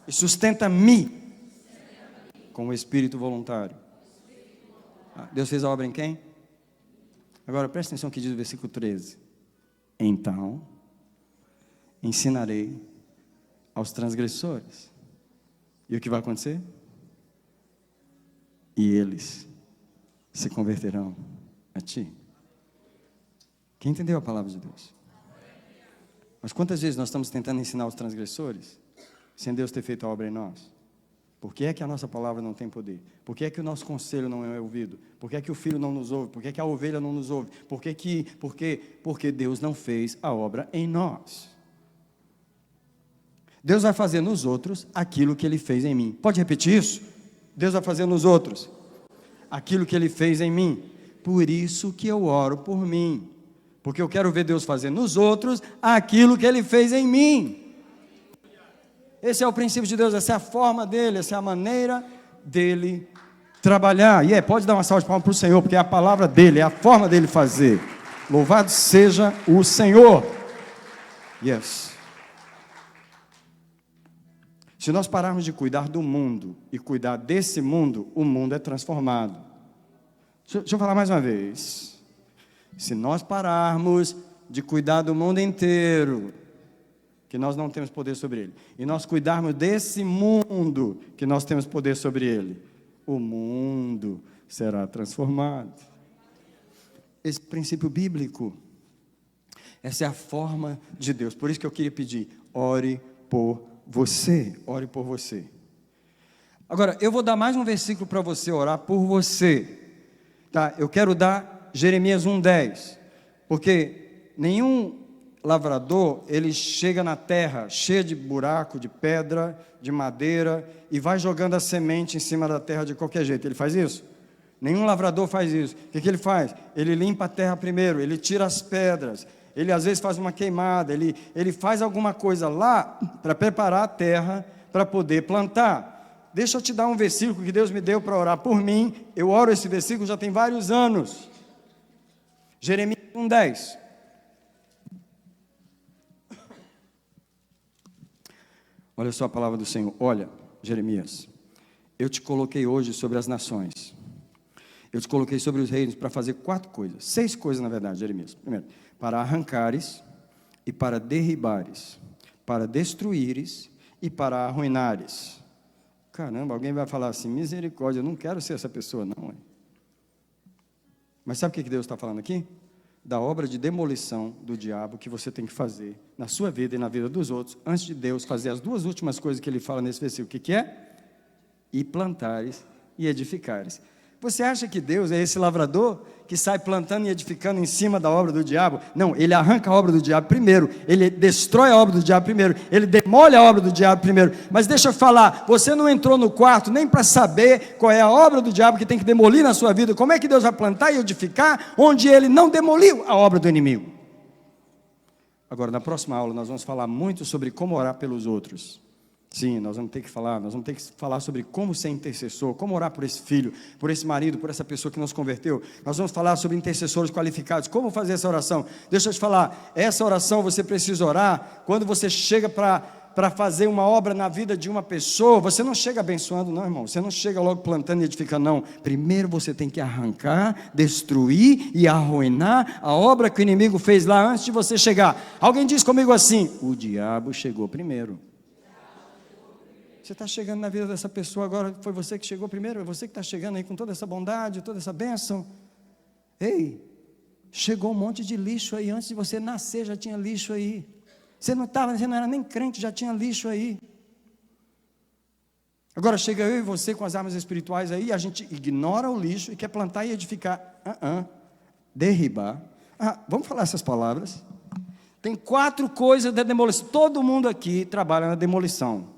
E sustenta-me com o espírito voluntário. Deus fez a obra em quem? Agora presta atenção que diz o versículo 13. Então ensinarei aos transgressores. E o que vai acontecer? E eles se converterão a ti. Quem entendeu a palavra de Deus? Mas quantas vezes nós estamos tentando ensinar os transgressores, sem Deus ter feito a obra em nós? Por que é que a nossa palavra não tem poder? Por que é que o nosso conselho não é ouvido? Por que é que o filho não nos ouve? Por que é que a ovelha não nos ouve? Porque Deus não fez a obra em nós. Deus vai fazer nos outros aquilo que Ele fez em mim. Pode repetir isso? Deus vai fazer nos outros aquilo que Ele fez em mim. Por isso que eu oro por mim. Porque eu quero ver Deus fazer nos outros aquilo que Ele fez em mim. Esse é o princípio de Deus, essa é a forma dEle, essa é a maneira dEle trabalhar. E pode dar uma salva de palmas para o Senhor, porque é a palavra dEle, é a forma dEle fazer. Louvado seja o Senhor. Yes. Se nós pararmos de cuidar do mundo e cuidar desse mundo, o mundo é transformado. Deixa eu falar mais uma vez. Se nós pararmos de cuidar do mundo inteiro, que nós não temos poder sobre ele, e nós cuidarmos desse mundo, que nós temos poder sobre ele, o mundo será transformado. Esse princípio bíblico, essa é a forma de Deus. Por isso que eu queria pedir, ore por você, ore por você. Agora, eu vou dar mais um versículo para você orar por você, tá? Eu quero dar Jeremias 1:10, porque nenhum lavrador, ele chega na terra cheia de buraco, de pedra, de madeira, e vai jogando a semente em cima da terra de qualquer jeito. Ele faz isso? Nenhum lavrador faz isso. O que ele faz? Ele limpa a terra primeiro, ele tira as pedras, ele às vezes faz uma queimada, ele faz alguma coisa lá para preparar a terra para poder plantar. Deixa eu te dar um versículo que Deus me deu para orar por mim. Eu oro esse versículo já tem vários anos. Jeremias 1:10. Olha só a palavra do Senhor. Olha, Jeremias, eu te coloquei hoje sobre as nações. Eu te coloquei sobre os reinos para fazer 4 coisas. 6 coisas, na verdade, Jeremias. Primeiro, para arrancares e para derribares, para destruíres e para arruinares. Caramba, alguém vai falar assim, misericórdia, eu não quero ser essa pessoa, não. Mas sabe o que Deus está falando aqui? Da obra de demolição do diabo que você tem que fazer na sua vida e na vida dos outros, antes de Deus fazer as 2 últimas coisas que Ele fala nesse versículo. O que é? E plantares e edificares. Você acha que Deus é esse lavrador que sai plantando e edificando em cima da obra do diabo? Não, ele arranca a obra do diabo primeiro, ele destrói a obra do diabo primeiro, ele demole a obra do diabo primeiro. Mas deixa eu falar, você não entrou no quarto nem para saber qual é a obra do diabo que tem que demolir na sua vida. Como é que Deus vai plantar e edificar onde ele não demoliu a obra do inimigo? Agora, na próxima aula, nós vamos falar muito sobre como orar pelos outros. Sim, nós vamos ter que falar sobre como ser intercessor, como orar por esse filho, por esse marido, por essa pessoa que nos converteu. Nós vamos falar sobre intercessores qualificados, como fazer essa oração. Deixa eu te falar, essa oração você precisa orar quando você chega para fazer uma obra na vida de uma pessoa. Você não chega abençoando, não, irmão. Você não chega logo plantando e edificando, não. Primeiro você tem que arrancar, destruir e arruinar a obra que o inimigo fez lá antes de você chegar. Alguém diz comigo assim: o diabo chegou primeiro. Você está chegando na vida dessa pessoa agora, foi você que chegou primeiro, é você que está chegando aí com toda essa bondade, toda essa bênção. Ei, chegou um monte de lixo aí, antes de você nascer já tinha lixo aí. Você não era nem crente, já tinha lixo aí. Agora chega eu e você com as armas espirituais aí, a gente ignora o lixo e quer plantar e edificar. Derribar. Vamos falar essas palavras. Tem 4 coisas da demolição. Todo mundo aqui trabalha na demolição.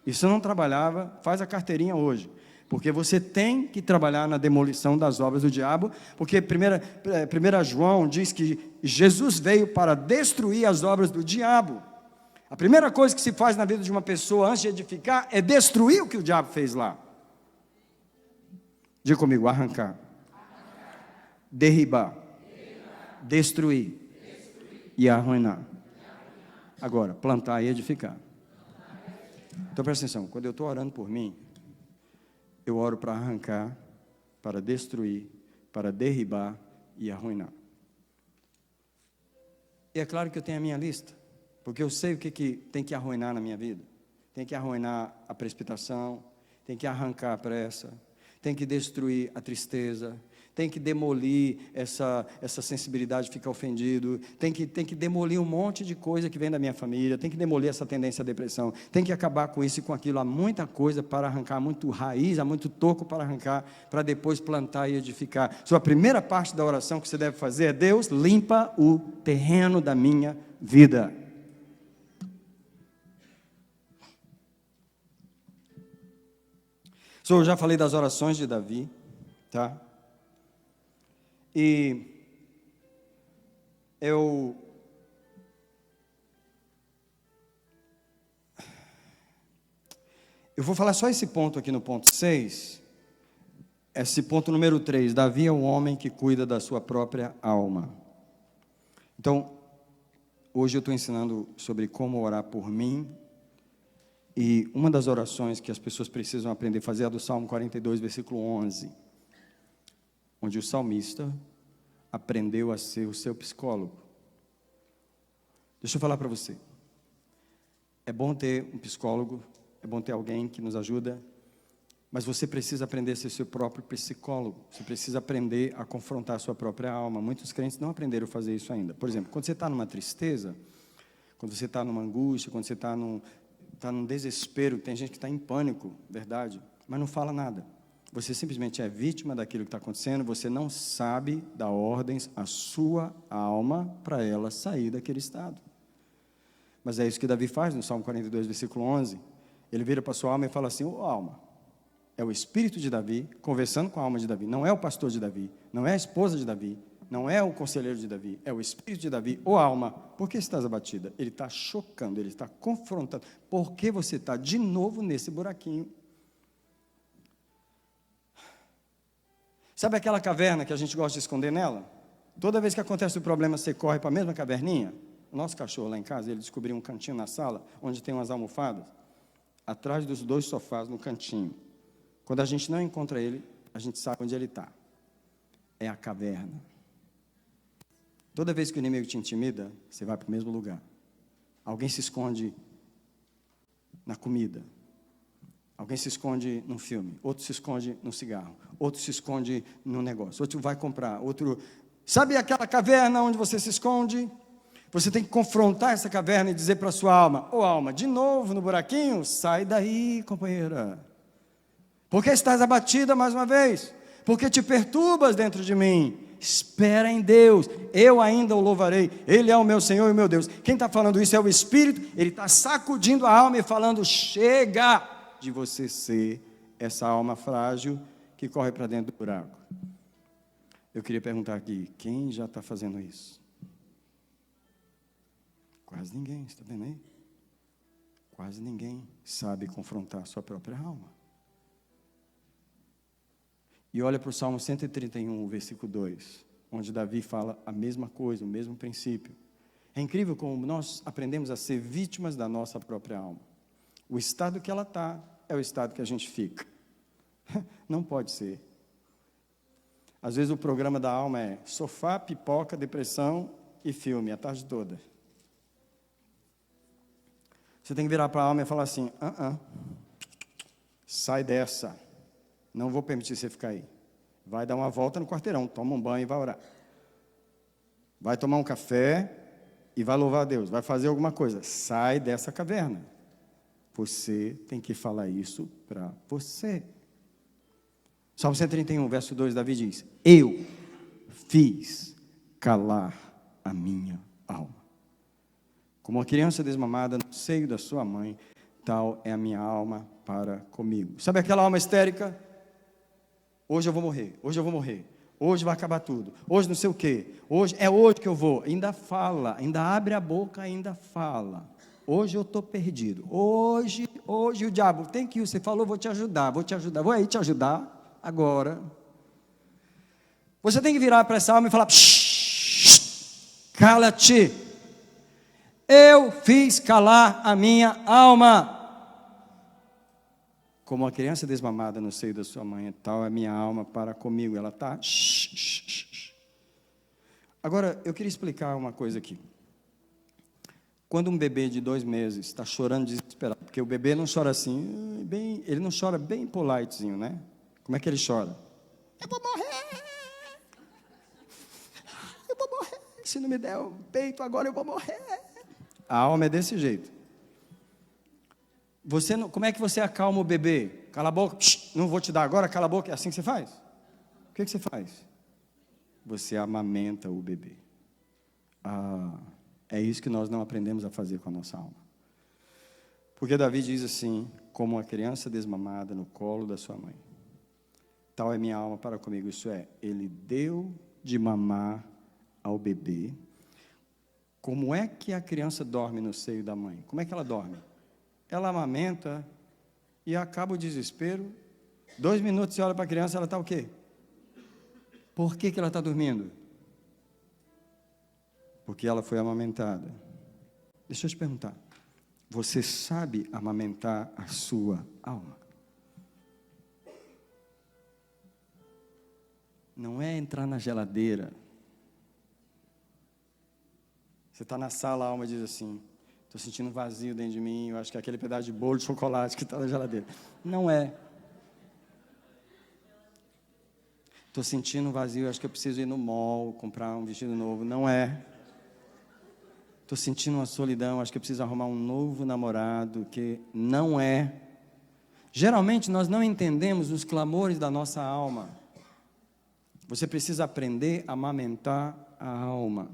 E se não trabalhava, faz a carteirinha hoje. Porque você tem que trabalhar na demolição das obras do diabo. Porque 1 João diz que Jesus veio para destruir as obras do diabo. A primeira coisa que se faz na vida de uma pessoa antes de edificar é destruir o que o diabo fez lá. Diga comigo: arrancar, derribar, destruir e arruinar. Agora, plantar e edificar. Então presta atenção, quando eu estou orando por mim, eu oro para arrancar, para destruir, para derribar e arruinar. E é claro que eu tenho a minha lista, porque eu sei o que tem que arruinar na minha vida. Tem que arruinar a precipitação, tem que arrancar a pressa, tem que destruir a tristeza, tem que demolir essa sensibilidade de ficar ofendido, tem que demolir um monte de coisa que vem da minha família, tem que demolir essa tendência à depressão, tem que acabar com isso e com aquilo. Há muita coisa para arrancar, muito raiz, há muito toco para arrancar, para depois plantar e edificar. Sua primeira parte da oração que você deve fazer é: Deus, limpa o terreno da minha vida. Eu já falei das orações de Davi, tá? E eu vou falar só esse ponto aqui no ponto 6, esse ponto número 3, Davi é um homem que cuida da sua própria alma. Então, hoje eu estou ensinando sobre como orar por mim, e uma das orações que as pessoas precisam aprender a fazer é a do Salmo 42, versículo 11, onde o salmista aprendeu a ser o seu psicólogo. Deixa eu falar para você, é bom ter um psicólogo, é bom ter alguém que nos ajuda, mas você precisa aprender a ser seu próprio psicólogo. Você precisa aprender a confrontar a sua própria alma. Muitos crentes não aprenderam a fazer isso ainda. Por exemplo, quando você está numa tristeza, quando você está numa angústia, quando você está num desespero, tem gente que está em pânico, verdade, mas não fala nada. Você simplesmente é vítima daquilo que está acontecendo, você não sabe dar ordens à sua alma para ela sair daquele estado. Mas é isso que Davi faz no Salmo 42, versículo 11. Ele vira para a sua alma e fala assim: ô alma, é o espírito de Davi conversando com a alma de Davi, não é o pastor de Davi, não é a esposa de Davi, não é o conselheiro de Davi, é o espírito de Davi. Ô alma, por que estás abatida? Ele está chocando, ele está confrontando. Por que você está de novo nesse buraquinho? Sabe aquela caverna que a gente gosta de esconder nela? Toda vez que acontece o problema, você corre para a mesma caverninha? O nosso cachorro lá em casa, ele descobriu um cantinho na sala, onde tem umas almofadas, atrás dos 2 sofás no cantinho. Quando a gente não encontra ele, a gente sabe onde ele está. É a caverna. Toda vez que o inimigo te intimida, você vai para o mesmo lugar. Alguém se esconde na comida. Alguém se esconde num filme. Outro se esconde no cigarro. Outro se esconde no negócio. Outro vai comprar. Outro... Sabe aquela caverna onde você se esconde? Você tem que confrontar essa caverna e dizer para a sua alma: ô alma, de novo no buraquinho? Sai daí, companheira. Por que estás abatida mais uma vez? Porque te perturbas dentro de mim. Espera em Deus, eu ainda o louvarei, Ele é o meu Senhor e o meu Deus. Quem está falando isso é o Espírito, Ele está sacudindo a alma e falando: chega de você ser essa alma frágil que corre para dentro do buraco. Eu queria perguntar aqui, quem já está fazendo isso? Quase ninguém, está vendo aí? Quase ninguém sabe confrontar a sua própria alma. E olha para o Salmo 131, versículo 2, onde Davi fala a mesma coisa, o mesmo princípio. É incrível como nós aprendemos a ser vítimas da nossa própria alma. O estado que ela está é o estado que a gente fica. Não pode ser. Às vezes o programa da alma é sofá, pipoca, depressão e filme, a tarde toda. Você tem que virar para a alma e falar assim: sai dessa. Não vou permitir você ficar aí. Vai dar uma volta no quarteirão, toma um banho e vai orar. Vai tomar um café e vai louvar a Deus. Vai fazer alguma coisa. Sai dessa caverna. Você tem que falar isso para você. Salmo 131, verso 2, Davi diz: eu fiz calar a minha alma. Como uma criança desmamada no seio da sua mãe, tal é a minha alma para comigo. Sabe aquela alma histérica? Hoje eu vou morrer, hoje eu vou morrer, hoje vai acabar tudo, hoje não sei o quê, hoje que eu vou. Ainda fala, ainda abre a boca, ainda fala. Hoje eu estou perdido, hoje o diabo tem que ir, você falou, vou te ajudar, vou aí te ajudar, agora. Você tem que virar para essa alma e falar: cala-te, eu fiz calar a minha alma. Como uma criança desmamada no seio da sua mãe, tal é a minha alma para comigo. Ela está... Agora, eu queria explicar uma coisa aqui. Quando um bebê de 2 meses está chorando desesperado, porque o bebê não chora assim, ele não chora bem politezinho, né? Como é que ele chora? Eu vou morrer! Eu vou morrer! Se não me der o peito agora, eu vou morrer! A alma é desse jeito. Como é que você acalma o bebê? Cala a boca, não vou te dar agora, cala a boca. É assim que você faz? O que você faz? Você amamenta o bebê. É isso que nós não aprendemos a fazer com a nossa alma. Porque Davi diz assim: como uma criança desmamada no colo da sua mãe, tal é minha alma para comigo. Isso é, ele deu de mamar ao bebê. Como é que a criança dorme no seio da mãe? Como é que ela dorme? Ela amamenta e acaba o desespero. 2 minutos você olha para a criança, ela está o quê? Por que ela está dormindo? Porque ela foi amamentada. Deixa eu te perguntar, você sabe amamentar a sua alma? Não é entrar na geladeira. Você está na sala, a alma diz assim: estou sentindo um vazio dentro de mim, eu acho que é aquele pedaço de bolo de chocolate que está na geladeira. Não é. Estou sentindo um vazio, eu acho que eu preciso ir no mall, comprar um vestido novo. Não é. Estou sentindo uma solidão, acho que eu preciso arrumar um novo namorado, que não é. Geralmente nós não entendemos os clamores da nossa alma. Você precisa aprender a amamentar a alma.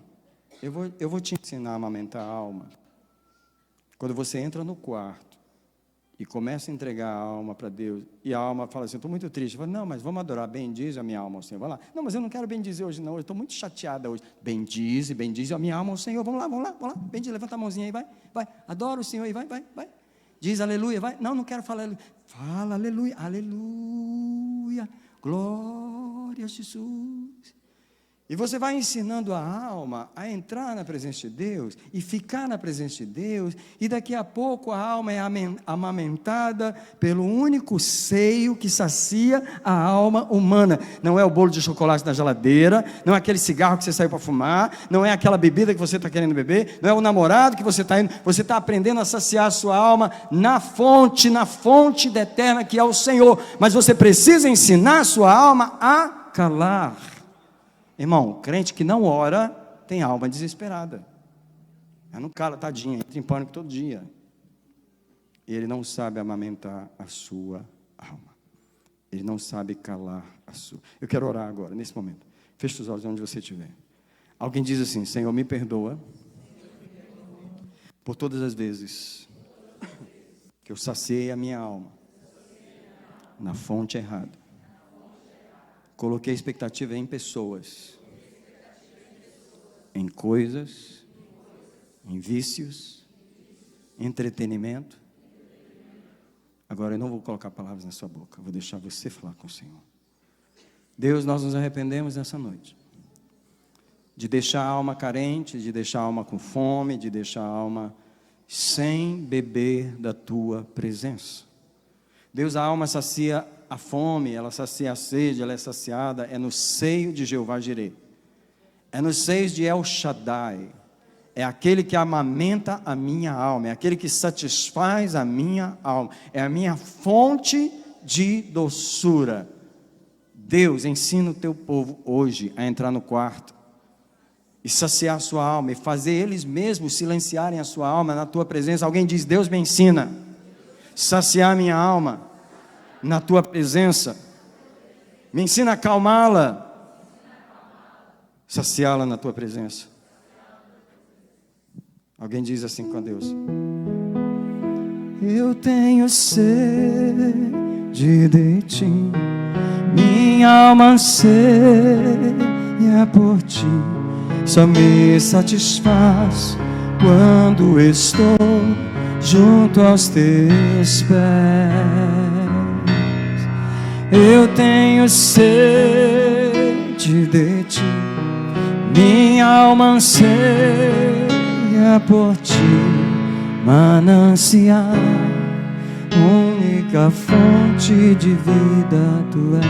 Eu vou te ensinar a amamentar a alma. Quando você entra no quarto e começa a entregar a alma para Deus, e a alma fala assim: estou muito triste. Fala: não, mas vamos adorar, bendize a minha alma ao Senhor. Vai lá. Não, mas eu não quero bendizer hoje não, eu estou muito chateada hoje. Bendize a minha alma ao Senhor. Vamos lá. Bendize, levanta a mãozinha aí, vai. Adora o Senhor aí, vai. Diz aleluia, vai. Não quero falar aleluia. Fala aleluia. Glória a Jesus. E você vai ensinando a alma a entrar na presença de Deus e ficar na presença de Deus, e daqui a pouco a alma é amamentada pelo único seio que sacia a alma humana. Não é o bolo de chocolate na geladeira, não é aquele cigarro que você saiu para fumar, não é aquela bebida que você está querendo beber, não é o namorado que você está indo. Você está aprendendo a saciar a sua alma na fonte da eterna que é o Senhor. Mas você precisa ensinar a sua alma a calar. Irmão, crente que não ora tem alma desesperada. Ela não cala, tadinha, entra em pânico todo dia. E ele não sabe amamentar a sua alma. Ele não sabe calar a sua. Eu quero orar agora, nesse momento. Feche os olhos onde você estiver. Alguém diz assim: Senhor, me perdoa por todas as vezes que eu saciei a minha alma na fonte errada. Coloquei expectativa em pessoas, em coisas, em vícios, entretenimento. Agora eu não vou colocar palavras na sua boca, eu vou deixar você falar com o Senhor. Deus, nós nos arrependemos nessa noite de deixar a alma carente, de deixar a alma com fome, de deixar a alma sem beber da tua presença. Deus, a alma sacia a fome, ela sacia a sede, ela é saciada, é no seio de Jeová Jireh, é nos seios de El Shaddai, é aquele que amamenta a minha alma, é aquele que satisfaz a minha alma, é a minha fonte de doçura. Deus, ensina o teu povo hoje a entrar no quarto e saciar a sua alma, e fazer eles mesmos silenciarem a sua alma na tua presença. Alguém diz: Deus me ensina saciar minha alma na tua presença, me ensina a acalmá-la, saciá-la na tua presença. Alguém diz assim com Deus: eu tenho sede de ti, minha alma anseia por ti, só me satisfaz quando estou junto aos teus pés. Eu tenho sede de ti, minha alma anseia por ti, manancial, única fonte de vida tu és.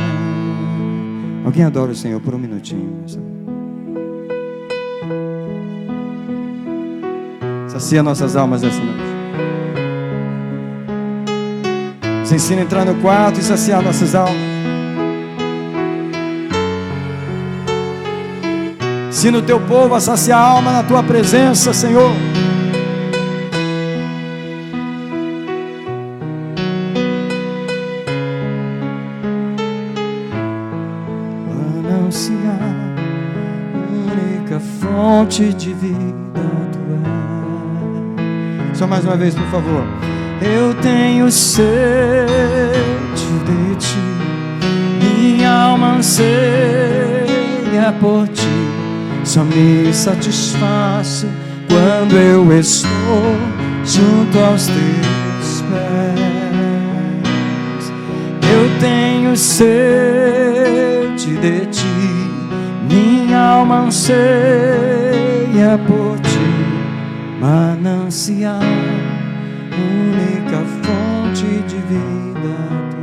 Alguém adora o Senhor por um minutinho? Sacia nossas almas essa noite. Nos ensina a entrar no quarto e saciar nossas almas. Ensina o teu povo a saciar a alma na tua presença, Senhor. Anunciar, única fonte de vida tu és. Só mais uma vez, por favor. Eu tenho sede de ti, minha alma anseia por ti, só me satisfaço quando eu estou junto aos teus pés. Eu tenho sede de ti, minha alma anseia por ti, manancial, única fonte de vida tu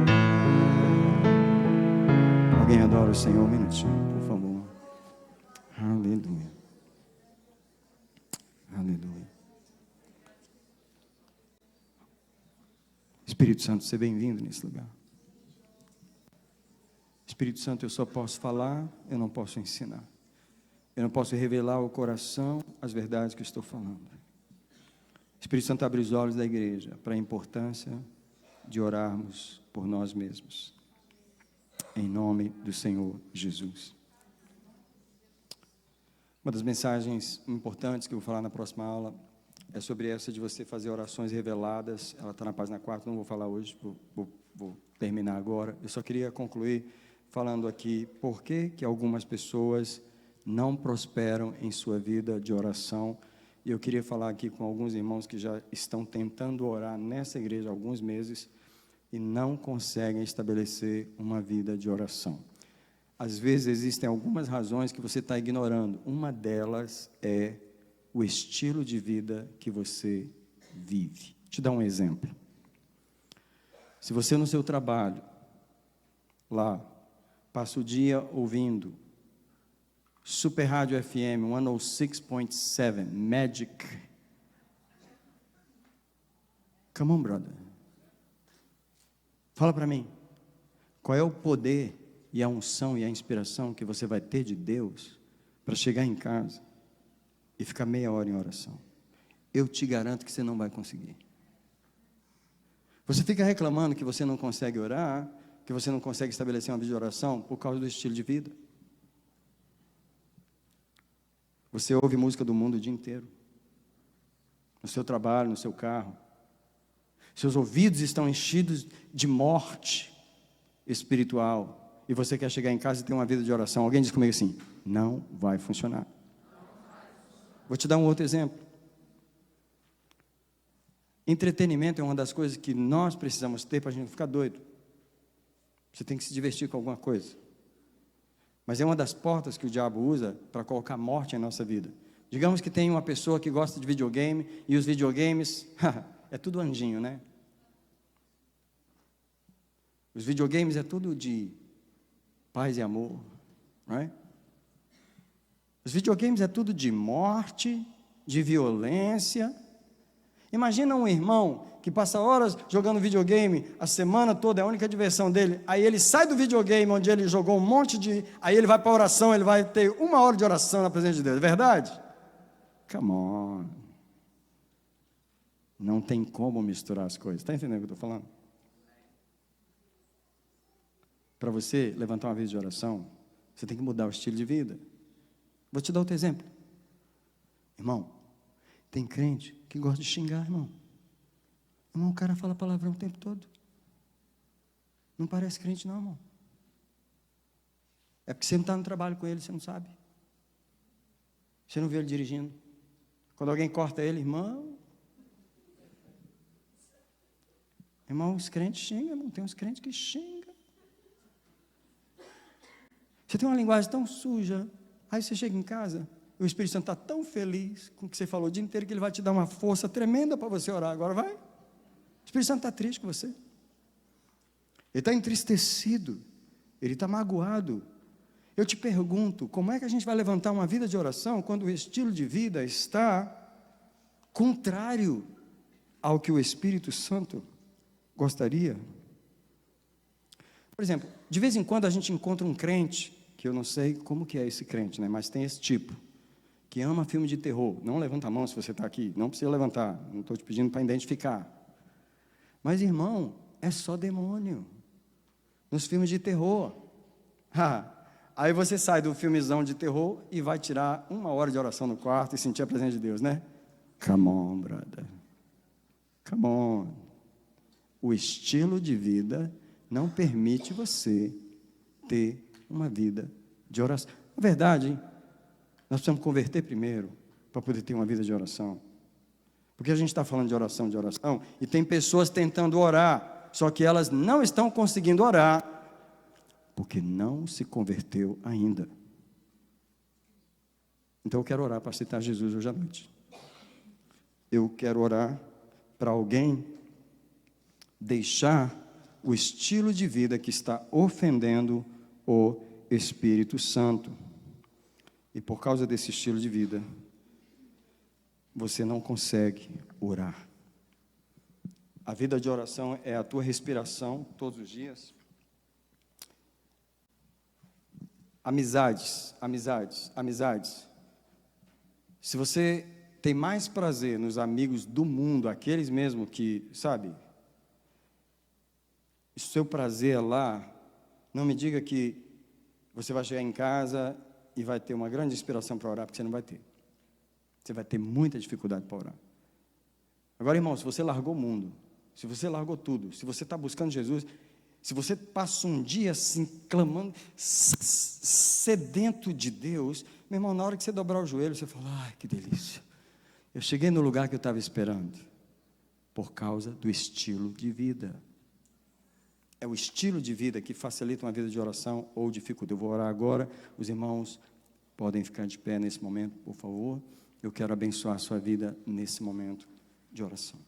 és. Alguém adora o Senhor? Um minutinho, por favor. Aleluia. Aleluia. Espírito Santo, seja bem-vindo nesse lugar. Espírito Santo, eu só posso falar, eu não posso ensinar. Eu não posso revelar ao coração as verdades que eu estou falando. Espírito Santo, abre os olhos da igreja para a importância de orarmos por nós mesmos. Em nome do Senhor Jesus. Uma das mensagens importantes que eu vou falar na próxima aula é sobre essa de você fazer orações reveladas. Ela está na página 4, não vou falar hoje, vou terminar agora. Eu só queria concluir falando aqui por que algumas pessoas não prosperam em sua vida de oração. E eu queria falar aqui com alguns irmãos que já estão tentando orar nessa igreja há alguns meses e não conseguem estabelecer uma vida de oração. Às vezes existem algumas razões que você está ignorando. Uma delas é o estilo de vida que você vive. Vou te dar um exemplo. Se você no seu trabalho, lá, passa o dia ouvindo Super Rádio FM 106.7, Magic. Come on, brother. Fala para mim, qual é o poder e a unção e a inspiração que você vai ter de Deus para chegar em casa e ficar meia hora em oração? Eu te garanto que você não vai conseguir. Você fica reclamando que você não consegue orar, que você não consegue estabelecer uma vida de oração? Por causa do estilo de vida. Você ouve música do mundo o dia inteiro. No seu trabalho, no seu carro. Seus ouvidos estão enchidos de morte espiritual. E você quer chegar em casa e ter uma vida de oração. Alguém diz comigo assim: não vai funcionar. Vou te dar um outro exemplo. Entretenimento é uma das coisas que nós precisamos ter para a gente não ficar doido. Você tem que se divertir com alguma coisa. Mas é uma das portas que o diabo usa para colocar morte em nossa vida. Digamos que tem uma pessoa que gosta de videogame, e os videogames, é tudo anjinho, né? Os videogames é tudo de paz e amor, não é? Os videogames é tudo de morte, de violência. Imagina um irmão que passa horas jogando videogame, a semana toda é a única diversão dele, aí ele sai do videogame onde ele jogou um monte de... Aí ele vai para a oração, ele vai ter 1 hora de oração na presença de Deus, é verdade? Come on. Não tem como misturar as coisas. Está entendendo o que eu estou falando? Para você levantar uma vida de oração, você tem que mudar o estilo de vida. Vou te dar outro exemplo. Irmão, tem crente que gosta de xingar, irmão. Irmão, o cara fala palavrão o tempo todo. Não parece crente não, irmão. É porque você não está no trabalho com ele, você não sabe. Você não vê ele dirigindo. Quando alguém corta ele, irmão, os crentes xingam, irmão. Tem uns crentes que xingam. Você tem uma linguagem tão suja. Aí você chega em casa, o Espírito Santo está tão feliz com o que você falou o dia inteiro, que ele vai te dar uma força tremenda para você orar. Agora vai. O Espírito Santo está triste com você. Ele está entristecido. Ele está magoado. Eu te pergunto, como é que a gente vai levantar uma vida de oração quando o estilo de vida está contrário ao que o Espírito Santo gostaria? Por exemplo, de vez em quando a gente encontra um crente, que eu não sei como que é esse crente, né? Mas tem esse tipo, que ama filme de terror. Não levanta a mão se você está aqui, não precisa levantar, não estou te pedindo para identificar. Mas, irmão, é só demônio nos filmes de terror. Aí você sai do filmezão de terror e vai tirar 1 hora de oração no quarto e sentir a presença de Deus, né? Come on, brother. Come on. O estilo de vida não permite você ter uma vida de oração. Na verdade, nós precisamos converter primeiro para poder ter uma vida de oração. Porque a gente está falando de oração, e tem pessoas tentando orar, só que elas não estão conseguindo orar, porque não se converteu ainda. Então eu quero orar para aceitar Jesus hoje à noite. Eu quero orar para alguém deixar o estilo de vida que está ofendendo o Espírito Santo. E por causa desse estilo de vida, você não consegue orar. A vida de oração é a tua respiração todos os dias. Amizades. Se você tem mais prazer nos amigos do mundo, aqueles mesmo que, sabe, o seu prazer é lá, não me diga que você vai chegar em casa e vai ter uma grande inspiração para orar, porque você não vai ter. Você vai ter muita dificuldade para orar. Agora, irmão, se você largou o mundo, se você largou tudo, se você está buscando Jesus, se você passa um dia assim, clamando, sedento de Deus, meu irmão, na hora que você dobrar o joelho, você fala: ai, que delícia. Eu cheguei no lugar que eu estava esperando, por causa do estilo de vida. É o estilo de vida que facilita uma vida de oração ou dificulta. Eu vou orar agora, os irmãos podem ficar de pé nesse momento, por favor. Eu quero abençoar a sua vida nesse momento de oração.